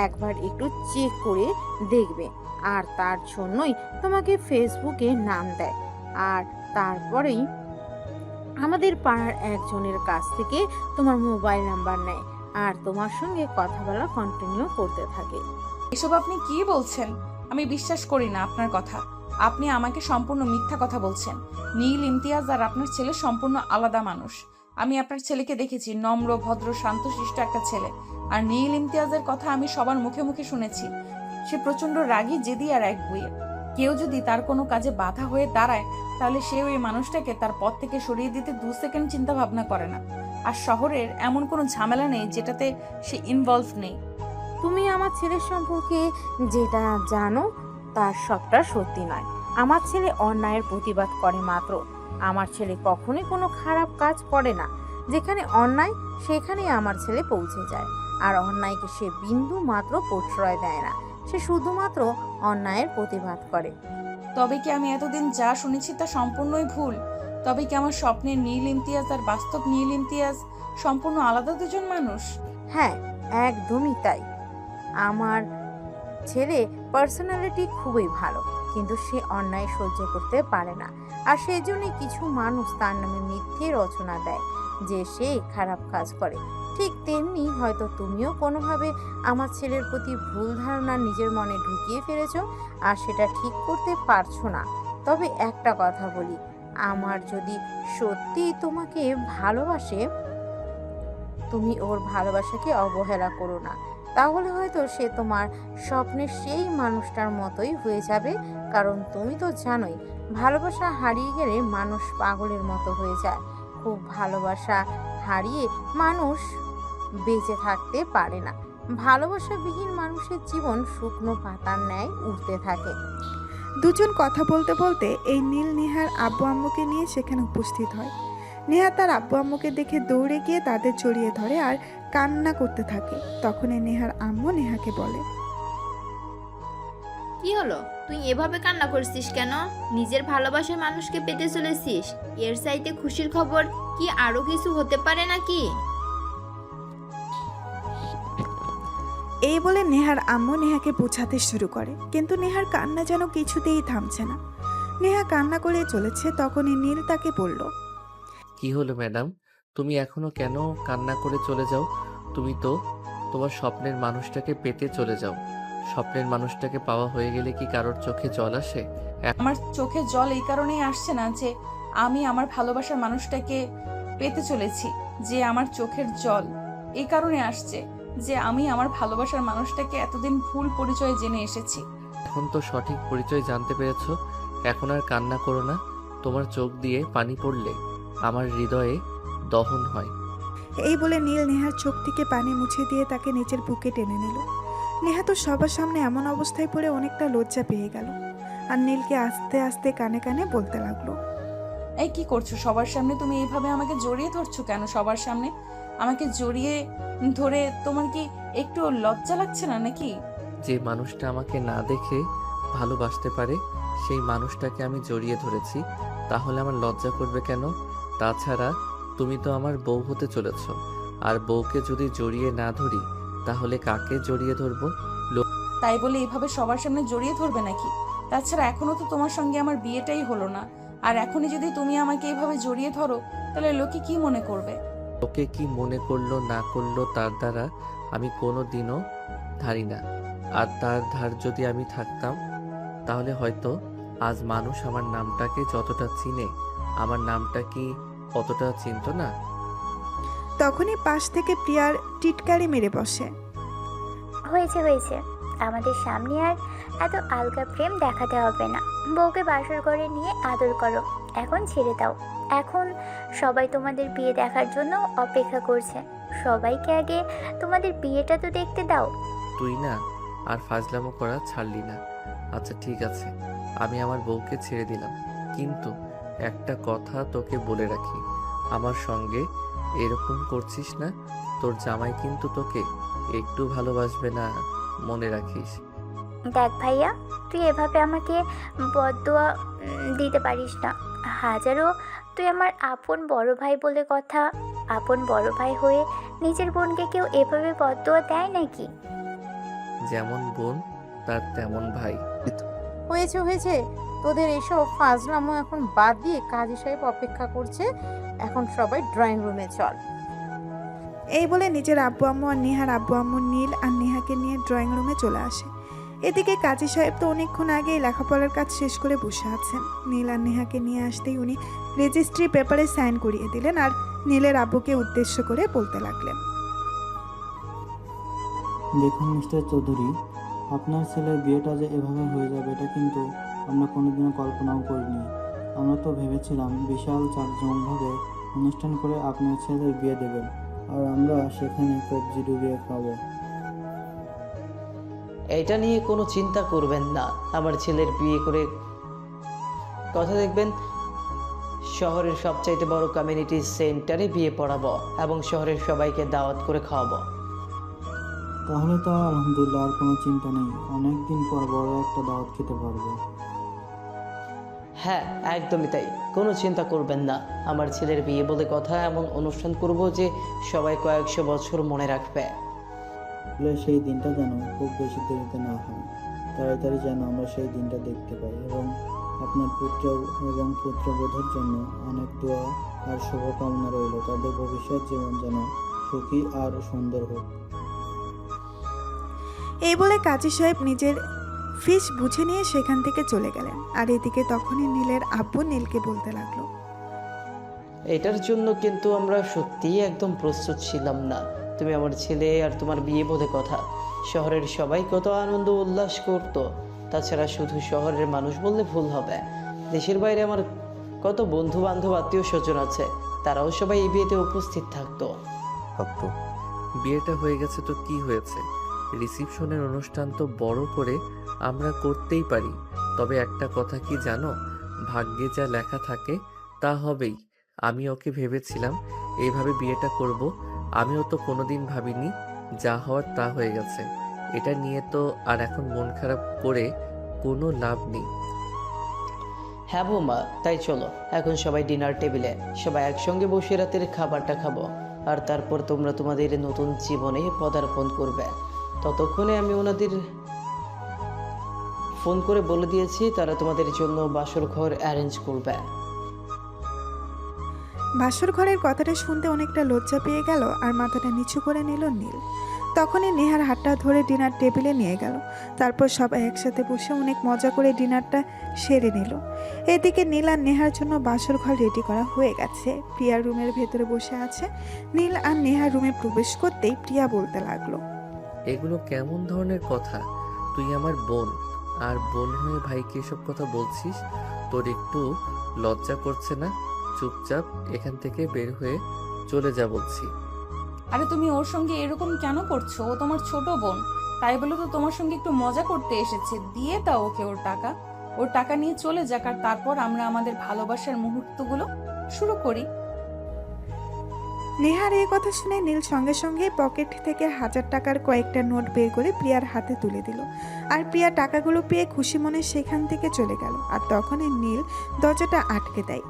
একবার একটু চেক করে দেখবে, আর তার জন্যই তোমাকে ফেসবুকে নাম দেয়। আর তারপরেই আমাদের পাড়ার একজনের কাছ থেকে তোমার মোবাইল নাম্বার নেয় আর তোমার সঙ্গে কথা বলা কন্টিনিউ করতে থাকে। এসব আপনি কি বলছেন? আমি বিশ্বাস করি না আপনার কথা। আপনি আমাকে সম্পূর্ণ মিথ্যা কথা বলছেন। নীল ইমতিয়াজ আর আপনার ছেলে সম্পূর্ণ আলাদা মানুষ। আমি আপনার ছেলেকে দেখেছি, নম্র, ভদ্র, শান্তশিষ্ট একটা ছেলে। আর নীল ইমতিয়াজের কথা আমি সবার মুখে মুখে শুনেছি। সে প্রচন্ড রাগী, জেদি আর একগুঁয়ে। কেউ যদি তার কোনো কাজে বাধা হয়ে দাঁড়ায় তাহলে সে ওই মানুষটাকে তার পথ থেকে সরিয়ে দিতে 2 সেকেন্ড চিন্তা ভাবনা করে না। আর শহরের এমন কোনো ঝামেলা নেই যেটাতে সে ইনভলভ নেই। তুমি আমার ছেলের সম্পর্কে যেটা জানো তার সবটা সত্যি নয়। আমার ছেলে অন্যায়ের প্রতিবাদ করে মাত্র। আমার ছেলে কখনোই কোনো খারাপ কাজ করে না। যেখানে অন্যায় সেখানেই আমার ছেলে পৌঁছে যায়, আর অন্যায়কে সে বিন্দু মাত্র প্রশ্রয় দেয় না, সে শুধুমাত্র অন্যায়ের প্রতিবাদ করে। তবে কি আমি এতদিন যা শুনেছি তা সম্পূর্ণই ভুল? তবে কি আমার স্বপ্নের নীল ইমতিয়াজ আর বাস্তব নীল ইমতিয়াজ সম্পূর্ণ আলাদা দুজন মানুষ? হ্যাঁ, একদমই তাই। আমার ছেলে পার্সোনালিটি খুবই ভালো, কিন্তু সে অন্যায় সহ্য করতে পারে না, আর সেই জন্যই কিছু মানুষ তার নামে মিথ্যে রচনা দেয় যে সে খারাপ কাজ করে। ঠিক তেমনি হয়তো তুমিও কোনোভাবে আমার ছেলের প্রতি ভুল ধারণা নিজের মনে ঢুকিয়ে ফেলেছ, আর সেটা ঠিক করতে পারছো না। তবে একটা কথা বলি, আমার যদি সত্যি তোমাকে ভালোবাসে, তুমি ওর ভালোবাসাকে অবহেলা করো না। তাহলে হয়তো সে তোমার স্বপ্নের সেই মানুষটার মতোই হয়ে যাবে। কারণ তুমি তো জানোই, ভালোবাসা হারিয়ে গেলে মানুষ পাগলের মতো হয়ে যায়। খুব ভালোবাসা হারিয়ে মানুষ বেঁচে থাকতে পারে না। ভালোবাসাবিহীন মানুষের জীবন শুকনো পাতার ন্যায় উঠতে থাকে। দুজন কথা বলতে বলতে এই নীল নেহার আব্বু আম্মুকে নিয়ে সেখানে উপস্থিত হয়। নেহা তার আব্বু আম্মুকে দেখে দৌড়ে গিয়ে তাদের জড়িয়ে ধরে আর কান্না করতে থাকে। তখনই নেহার আম্মু নেহাকে বলে, কি হলো, তুই এভাবে কান্না করছিস কেন? নিজের ভালোবাসার মানুষকে পেতে চলেছিস, এর চাইতে খুশির খবর কি আরো কিছু হতে পারে নাকি? এই বলে নেহার আম্মু নেহাকে বোঝাতে শুরু করে, কিন্তু নেহার কান্না যেন কিছুতেই থামছে না। নেহা কান্না করে চলেছে, তখনই নীল তাকে বলল, কি হলো ম্যাডাম, তুমি এখনো কেন কান্না করে চলে যাও? তুমি তো তোমার স্বপ্নের মানুষটাকে পেতে চলে যাও। স্বপ্নের মানুষটাকে পাওয়া হয়ে গেলে কি কারোর চোখে জল আসে? আমার চোখে জল এই কারণেই আসছে না যে আমি আমার ভালোবাসার মানুষটাকে পেতে চলেছি, যে আমার চোখের জল এই কারণে আসছে যে আমি আমার ভালোবাসার মানুষটাকে এতদিন ভুল পরিচয় জেনে এসেছি। এখন তো সঠিক পরিচয় জানতে পেরেছো। এখন আর কান্না করো না। তোমার চোখ দিয়ে পানি পড়লে আমার হৃদয়ে দহন হয়। এই বলে নীল নেহার চোখ থেকে পানি মুছে দিয়ে তাকে নিচের বুকে টেনে নিল। নেহা তো সবার সামনে এমন অবস্থায় পড়ে অনেকটা লজ্জা পেয়ে গেল, আর নীলকে আস্তে আস্তে কানে কানে বলতে লাগলো। এই কি করছো সবার সামনে? তুমি এইভাবে আমাকে জড়িয়ে ধরছো কেন সবার সামনে? আমাকে জড়িয়ে ধরে তোমার কি একটু লজ্জা লাগছে না নাকি? যে মানুষটা আমাকে না দেখে ভালোবাসতে পারে সেই মানুষটাকে আমি জড়িয়ে ধরেছি, তাহলে আমার লজ্জা করবে কেন? তাছাড়া তুমি তো আমার বউ হতে চলেছ, আর বউকে যদি জড়িয়ে না ধরি তাহলে কাকে জড়িয়ে ধরবো? তাই বলে এইভাবে সবার সামনে জড়িয়ে ধরবে নাকি? তাছাড়া এখনো তো তোমার সঙ্গে আমার বিয়েটাই হলো না, আর এখনই যদি তুমি আমাকে এইভাবে জড়িয়ে ধরো তাহলে লোকে কি মনে করবে? লোকে কি মনে করলো না করলো তার দ্বারা আমি কোনো দিনও ধারি না। আর তার ধার যদি আমি থাকতাম তাহলে হয়তো আজ মানুষ আমার নামটাকে যতটা চিনে আমার নামটা কি অতটা চিনত না। তখনই পাশ থেকে প্রিয়ার টিটকারি মেরে বসে। হয়েছে হয়েছে, আমাদের সামনে আর এত আলগা প্রেম দেখাতে হবে না। বউকে বাসর ঘরে নিয়ে আদর করো, এখন ছেড়ে দাও। এখন সবাই তোমাদের বিয়ে দেখার জন্য অপেক্ষা করছে। সবাইকে আগে তোমাদের বিয়েটা তো দেখতে দাও। তুই না আর ফাজলামো করা ছাড়লি না। আচ্ছা ঠিক আছে, আমি আমার বউকে ছেড়ে দিলাম, কিন্তু একটা কথা তোকে বলে রাখি, আমার সঙ্গে এরকম করছিস না, তোর জামাই কিন্তু তোকে একটু ভালোবাসবে না, মনে রাখিস। দেখ ভাইয়া, তুই এভাবে আমাকে বদদোয়া দিতে পারিস না। হাজারো তুই আমার আপন বড় ভাই বলে কথা। আপন বড় ভাই হয়ে নিজের বোনকে কেউ এভাবে বদদোয়া দেয় নাকি? যেমন বোন তার তেমন ভাই। হয়েছে হয়েছে, তোদের এসব ফাজলামো এখন বাদ দিয়ে কাজী সাহেব অপেক্ষা করছে। এখন সবাই ড্রয়িং রুমে চল। এই বলে নিজের আব্বু আম্মু আর নেহার আব্বু আম্মু নীল আর নেহাকে নিয়ে ড্রয়িং রুমে চলে আসে। এদিকে কাজী সাহেব তো অনেকক্ষণ আগেই লেখাপড়ার কাজ শেষ করে বসে আছেন। নীল আর নেহাকে নিয়ে আসতেই উনি রেজিস্ট্রি পেপারে সাইন করিয়ে দিলেন, আর নীলের আব্বুকে উদ্দেশ্য করে বলতে লাগলেন। দেখুন মিস্টার চৌধুরী, আপনার ছেলের বিয়েটা যে এভাবে হয়ে যাবে এটা কিন্তু আমরা কোনোদিনও কল্পনাও করিনি। আমরা তো ভেবেছিলাম বিশাল জাঁকজমকভাবে অনুষ্ঠান করে আপনার ছেলের বিয়ে দেবেন, আর আমরা সেখানে কবজি ডুবিয়ে খাবো। এটা নিয়ে কোনো চিন্তা করবেন না। আমার ছেলের বিয়ে করে কথা দেখবেন, শহরের সবচাইতে বড় কমিউনিটি সেন্টারে বিয়ে পড়াবো এবং শহরের সবাইকে দাওয়াত করে খাওয়াবো। তাহলে তো আলহামদুলিল্লাহ, আর কোনো চিন্তা নেই, অনেকদিন পর বড় একটা দাওয়াত খেতে পারবো। হ্যাঁ, একদমই তাই, কোনো চিন্তা করবেন না। আমার ছেলের বিয়ে বলে কথা, এমন অনুষ্ঠান করব যে সবাই কয়েকশো বছর মনে রাখবে। সেই দিনটা যেন খুব বেশি দেরিতে না হয়, তাড়াতাড়ি যেন আমরা সেই দিনটা দেখতে পাই, এবং আপনার পুত্র এবং পুত্রবধূর জন্য অনেক দোয়া আর শুভকামনা রইল। তাদের ভবিষ্যৎ জীবন যেন সুখী আর সুন্দর হোক। এই বলে কাজী সাহেব নিজের ফিস বুঝে নিয়ে সেখান থেকে চলে গেলেন। আর এদিকে তখনই নীলের আব্বু নীলকে বলতে লাগলো, এটার জন্য কিন্তু আমরা সত্যিই একদম প্রস্তুত ছিলাম না। তুমি আমার ছেলে আর তোমার বিয়ে বলে কথা, শহরের সবাই কত আনন্দ উল্লাস করতো। তাছাড়া শুধু শহরের মানুষ বললে ভুল হবে, দেশের বাইরে আমার কত বন্ধু বান্ধব আত্মীয় স্বজন আছে, তারাও সবাই এই বিয়েতে উপস্থিত থাকতো। বিয়েটা হয়ে গেছে তো কি হয়েছে, রিসিপশনের অনুষ্ঠান তো বড় করে আমরা করতেই পারি। তবে একটা কথা কি জানো, ভাগ্যে যা লেখা থাকে তা হবেই। আমি ওকে ভেবেছিলাম এইভাবে বিয়েটা করব, আমিও তো কোনোদিন ভাবিনি, যা হওয়ার তা হয়ে গেছে। এটা নিয়ে তো আর এখন মন খারাপ করে কোনো লাভ নেই। হ্যাঁ বৌমা, তাই চলো এখন সবাই ডিনার টেবিলে সবাই একসঙ্গে বসে রাতের খাবারটা খাবো, আর তারপর তোমরা তোমাদের নতুন জীবনে পদার্পণ করবে। ততক্ষণে আমি ওনাদের ফোন করে বলে দিয়েছি তারা তোমাদের জন্য বাসর ঘর অ্যারেঞ্জ করবে। বাসর ঘরের কথাটা শুনতে অনেকটা লজ্জা পেয়ে গেল, আর মাথাটা নিচু করে নিল নীল। তখনই নেহার হাতটা ধরে ডিনার টেবিলে নিয়ে গেল। তারপর সবাই একসাথে বসে অনেক মজা করে ডিনারটা সেরে নিল। এদিকে নীল আর নেহার জন্য বাসর ঘর রেডি করা হয়ে গেছে। প্রিয়া রুমের ভেতরে বসে আছে। নীল আর নেহার রুমে প্রবেশ করতেই প্রিয়া বলতে লাগলো, এগুলো কেমন ধরনের কথা? তুই আমার বোন, আর বোন হয়ে ভাইকে এসব কথা বলছিস? তোর একটু লজ্জা করছে না? চুপচাপ এখান থেকে বের হয়ে চলে যা বলছি। আরে তুমি ওর সঙ্গে এরকম কেন করছো? ও তোমার ছোট বোন, তাই বলে তো তোমার সঙ্গে একটু মজা করতে এসেছে। দিয়ে দাও ওকে ওর টাকা নিয়ে চলে যাক, আর তারপর আমরা আমাদের ভালোবাসার মুহূর্তগুলো শুরু করি। নেহার এই কথা শুনে নীল সঙ্গে সঙ্গে পকেট থেকে 1000 টাকার কয়েকটা নোট বের করে প্রিয়ার হাতে তুলে দিল। আর প্রিয়া টাকাগুলো পেয়ে খুশি মনে সেখান থেকে চলে গেল। আর তখনই নীল দরজাটা আটকে দেয়।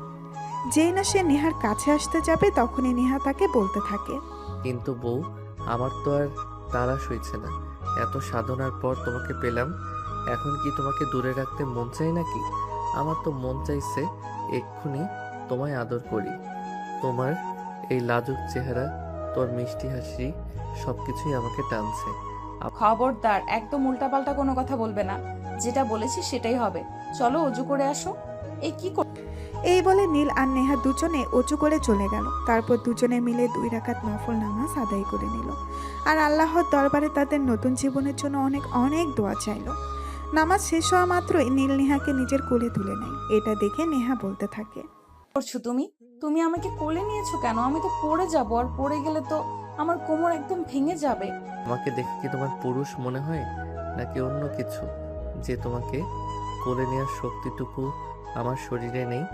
যেই না সে নেহার কাছে আসতে যাবে তখনই নেহা তাকে বলতে থাকে, কিন্তু বউ, আমার তো আর তাড়া সইছে না। এত সাধনার পর তোমাকে পেলাম, এখন কি তোমাকে দূরে রাখতে মন চাই নাকি? আমার তো মন চাইছে এক্ষুনি তোমায় আদর করি। তোমার এই লাজুক চেহারা, তোর মিষ্টি হাসি সবকিছুই আমাকে টানছে। খবরদার, একদম উল্টাপাল্টা কোনো কথা বলবে না। যেটা বলেছি সেটাই হবে। চলো অজু করে আসো। এই কি এই বলে নীল আর নেহা দুজনে অজু করে চলে গেল। তারপর দুজনে মিলে 2 রাকাত নফল নামাজ আদায় করে নিল আর আল্লাহর দরবারে তাদের নতুন জীবনের জন্য অনেক অনেক দোয়া চাইল। নামাজ শেষ হওয়া মাত্রই নীল নেহাকে নিজের কোলে তুলে নেয়। এটা দেখে নেহা বলতে থাকে, করছো তুমি? তুমি আমাকে কোলে নিয়েছো কেন? আমি তো পড়ে যাবো, আর পড়ে গেলে তো আমার কোমর একদম ভেঙে যাবে। আমাকে দেখে কি তোমার পুরুষ মনে হয় নাকি অন্য কিছু, যে তোমাকে কোলে নেওয়ার শক্তিটুকু আমার শরীরে নেই?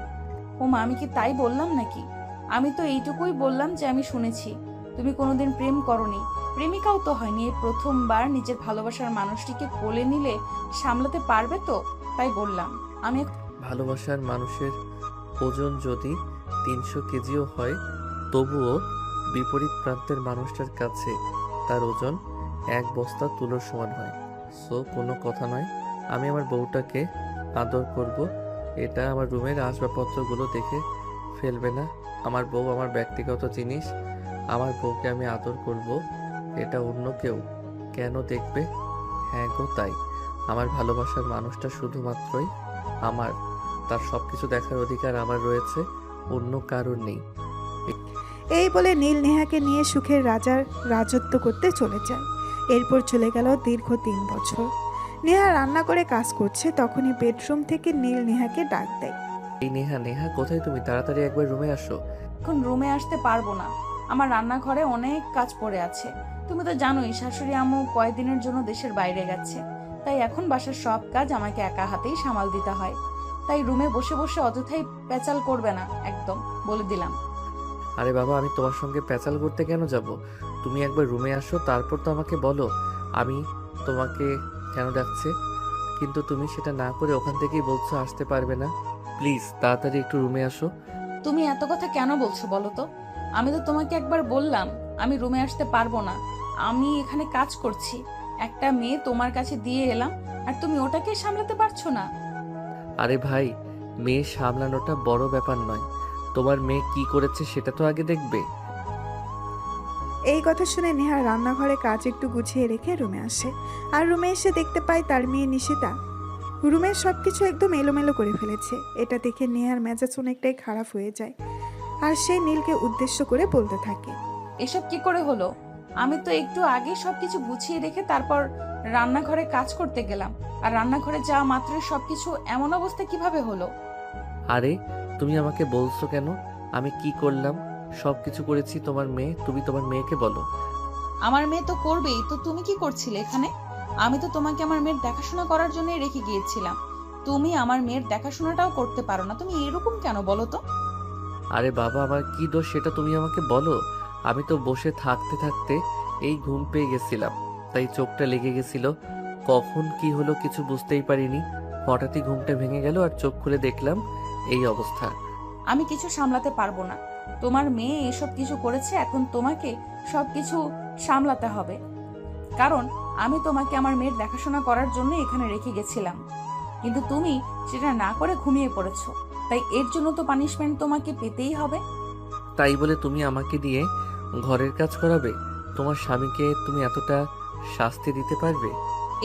ওমা, আমি কি তাই বললাম নাকি? আমি তো এইটুকুই বললাম যে আমি শুনেছি তুমি কোনোদিন প্রেম করনি, প্রেমিকাও তো হয়নি। এই প্রথমবার নিজের ভালোবাসার মানুষটিকে কোলে নিলে সামলাতে পারবে তো, তাই বললাম। আমি ভালোবাসার মানুষের ওজন যদি 300 কেজিও হয়, তবুও বিপরীত প্রান্তের মানুষটার কাছে তার ওজন 1 বস্তা তুলোর সমান হয়। সো কোনো কথা নয়, আমি আমার বউটাকে আদর করব। এটা আমার রুমের আসবাবপত্রগুলো দেখে ফেলবে না। আমার বউ আমার ব্যক্তিগত জিনিস। আমার বউকে আমি আদর করব, এটা অন্য কেউ কেন দেখবে? হ্যাঁ গো, তাই। আমার ভালোবাসার মানুষটা শুধুমাত্রই আমার। তার সবকিছু দেখার অধিকার আমার রয়েছে, অন্য কারোর নেই। এই বলে নীল নেহাকে নিয়ে সুখের রাজার রাজত্ব করতে চলে যায়। এরপর চলে গেল দীর্ঘ 3 বছর। নেহা রান্না করে কাজ করছে, তখনই বেডরুম থেকে নীল নেহাকে ডাক দেয়। এই নেহা, নেহা কোথায় তুমি? তাড়াতাড়ি একবার রুমে আসো। এখন রুমে আসতে পারবো না, আমার রান্নাঘরে অনেক কাজ পড়ে আছে। তুমি তো জানোই শাশুড়ি আম্মু কয়েকদিনের জন্য দেশের বাইরে গেছে, তাই এখন বাসার সব কাজ আমাকে একা হাতেই সামাল দিতে হয়। তাই রুমে বসে বসে অযথাই পেঁচাল করবে না, একদম বলে দিলাম। আরে বাবা, আমি তোমার সঙ্গে প্যাচাল করতে কেন যাব? তুমি একবার রুমে আসো, তারপর তো আমাকে বলো আমি তোমাকে কেন ডাকছে। কিন্তু তুমি সেটা না করে ওখান থেকেই বলছো আসতে পারবে না। প্লিজ তাড়াতাড়ি একটু রুমে আসো। তুমি এত কথা কেন বলছো বলো তো? আমি তো তোমাকে একবার বললাম আমি রুমে আসতে পারবো না, আমি এখানে কাজ করছি। একটা মেয়ে তোমার কাছে দিয়ে এলাম, আর তুমি ওটাকে সামলাতে পারছো না? আরে ভাই, মেয়ে সামলানোটা বড় ব্যাপার নয়। তোমার মেয়ে কি করেছে সেটা তো আগে দেখবে। এই কথা শুনে নেহা রান্নাঘরে কাজ একটু গুছিয়ে রেখে রুমে আসে। আর রুমে এসে দেখতে পায় তার মেয়ে নিশিতা রুমের সবকিছু একদম এলোমেলো করে ফেলেছে। এটা দেখে নেহার মেজাজ অনেকটাই খারাপ হয়ে যায়। আর সে নীলকে উদ্দেশ্য করে বলতে থাকে, এসব কি করে হলো? আমি তো একটু আগে সবকিছু গুছিয়ে রেখে তারপর রান্নাঘরে কাজ করতে গেলাম, আর রান্নাঘরে যাওয়া মাত্রই সবকিছু এমন অবস্থা কিভাবে হলো? আরে তুমি আমাকে বলছো কেন? আমি কি করলাম? সবকিছু করেছি তোমার মেয়ে। তুমি তোমার মেয়েকে বলো। আমার মেয়ে তো করবেই, তো তুমি কি করছিলে এখানে? আমি তো তোমাকে আমার মেয়ের দেখাশোনা করার জন্যই রেখে গিয়েছিলাম। তুমি আমার মেয়ের দেখাশোনাটাও করতে পারো না, তুমি এরকম কেন বলো তো? আরে বাবা, আমার কি দোষ সেটা তুমি আমাকে বলো। আমি তো বসে থাকতে থাকতে এই ঘুম পেয়ে গেছিলাম, তাই চোখটা লেগে গেছিল। কখন কি হলো কিছু বুঝতেই পারিনি। হঠাৎই ঘুমটা ভেঙে গেল আর চোখ খুলে দেখলাম এই অবস্থা। আমি কিছু সামলাতে পারবো না। তোমার মেয়ে এসব কিছু করেছে, এখন তোমাকে সবকিছু সামলাতে হবে। কারণ আমি তোমাকে আমার মেয়ের দেখাশোনা করার জন্য এখানে রেখে গেছিলাম, কিন্তু তুমি সেটা না করে ঘুমিয়ে পড়েছো। তাই এর জন্য তো পানিশমেন্ট তোমাকে পেতেই হবে। তাই বলে তুমি আমাকে দিয়ে ঘরের কাজ করাবে? তোমার স্বামীকে তুমি এতটা শাস্তি দিতে পারবে?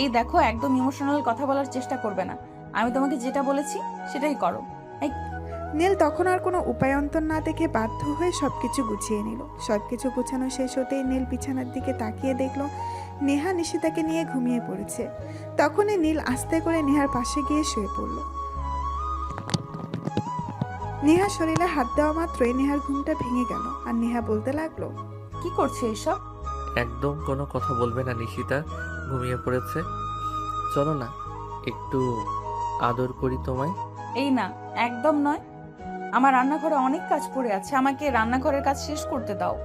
এই দেখো, একদম ইমোশনাল কথা বলার চেষ্টা করবে না। আমি তোমাকে যেটা বলেছি সেটাই করো। নীল তখন আর কোনো উপায়ন্তর না দেখে বাধ্য হয়ে সবকিছু গুছিয়ে নিল। সবকিছু গুছানো শেষ হতেই নীল বিছানার দিকে তাকিয়ে দেখলো নেহা নিশিতাকে নিয়ে ঘুমিয়ে পড়েছে। তখনই নীল আস্তে করে নেহার পাশে গিয়ে শুয়ে পড়ল। নেহা শরীরে হাত দেওয়া মাত্রই নেহার ঘুমটা ভেঙে গেল আর নেহা বলতে লাগলো, কি করছে এসব? একদম কোনো কথা বলবে না নিশিতা, ঘুমিয়ে পড়েছে। চলো না একটু আদর করি তোমায়। এই না, একদম নয়। আমার রান্নাঘরে অনেক কাজ পড়ে আছে, আমাকে রান্নাঘরের কাজ শেষ করতে দাও।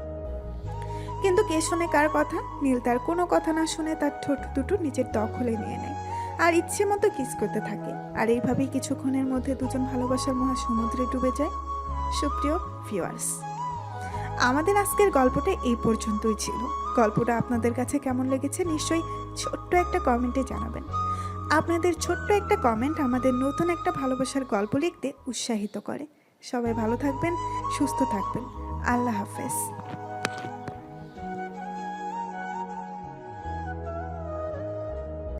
কিন্তু কে শোনে কার কথা? নীল তার কোনো কথা না শুনে তার ঠোঁট দুটো নিজের দখলে নিয়ে নেয় আর ইচ্ছে মতো কিস করতে থাকে। আর এইভাবেই কিছুক্ষণের মধ্যে দুজন ভালোবাসার মহাসমুদ্রে ডুবে যায়। সুপ্রিয় ভিউয়ার্স, আমাদের আজকের গল্পটা এই পর্যন্তই ছিল। গল্পটা আপনাদের কাছে কেমন লেগেছে নিশ্চয়ই ছোট্ট একটা কমেন্টে জানাবেন। আপনাদের ছোট্ট একটা কমেন্ট আমাদের নতুন একটা ভালোবাসার গল্প লিখতে উৎসাহিত করে। সবাই ভালো থাকবেন, সুস্থ থাকবেন। আল্লাহ হাফেজ।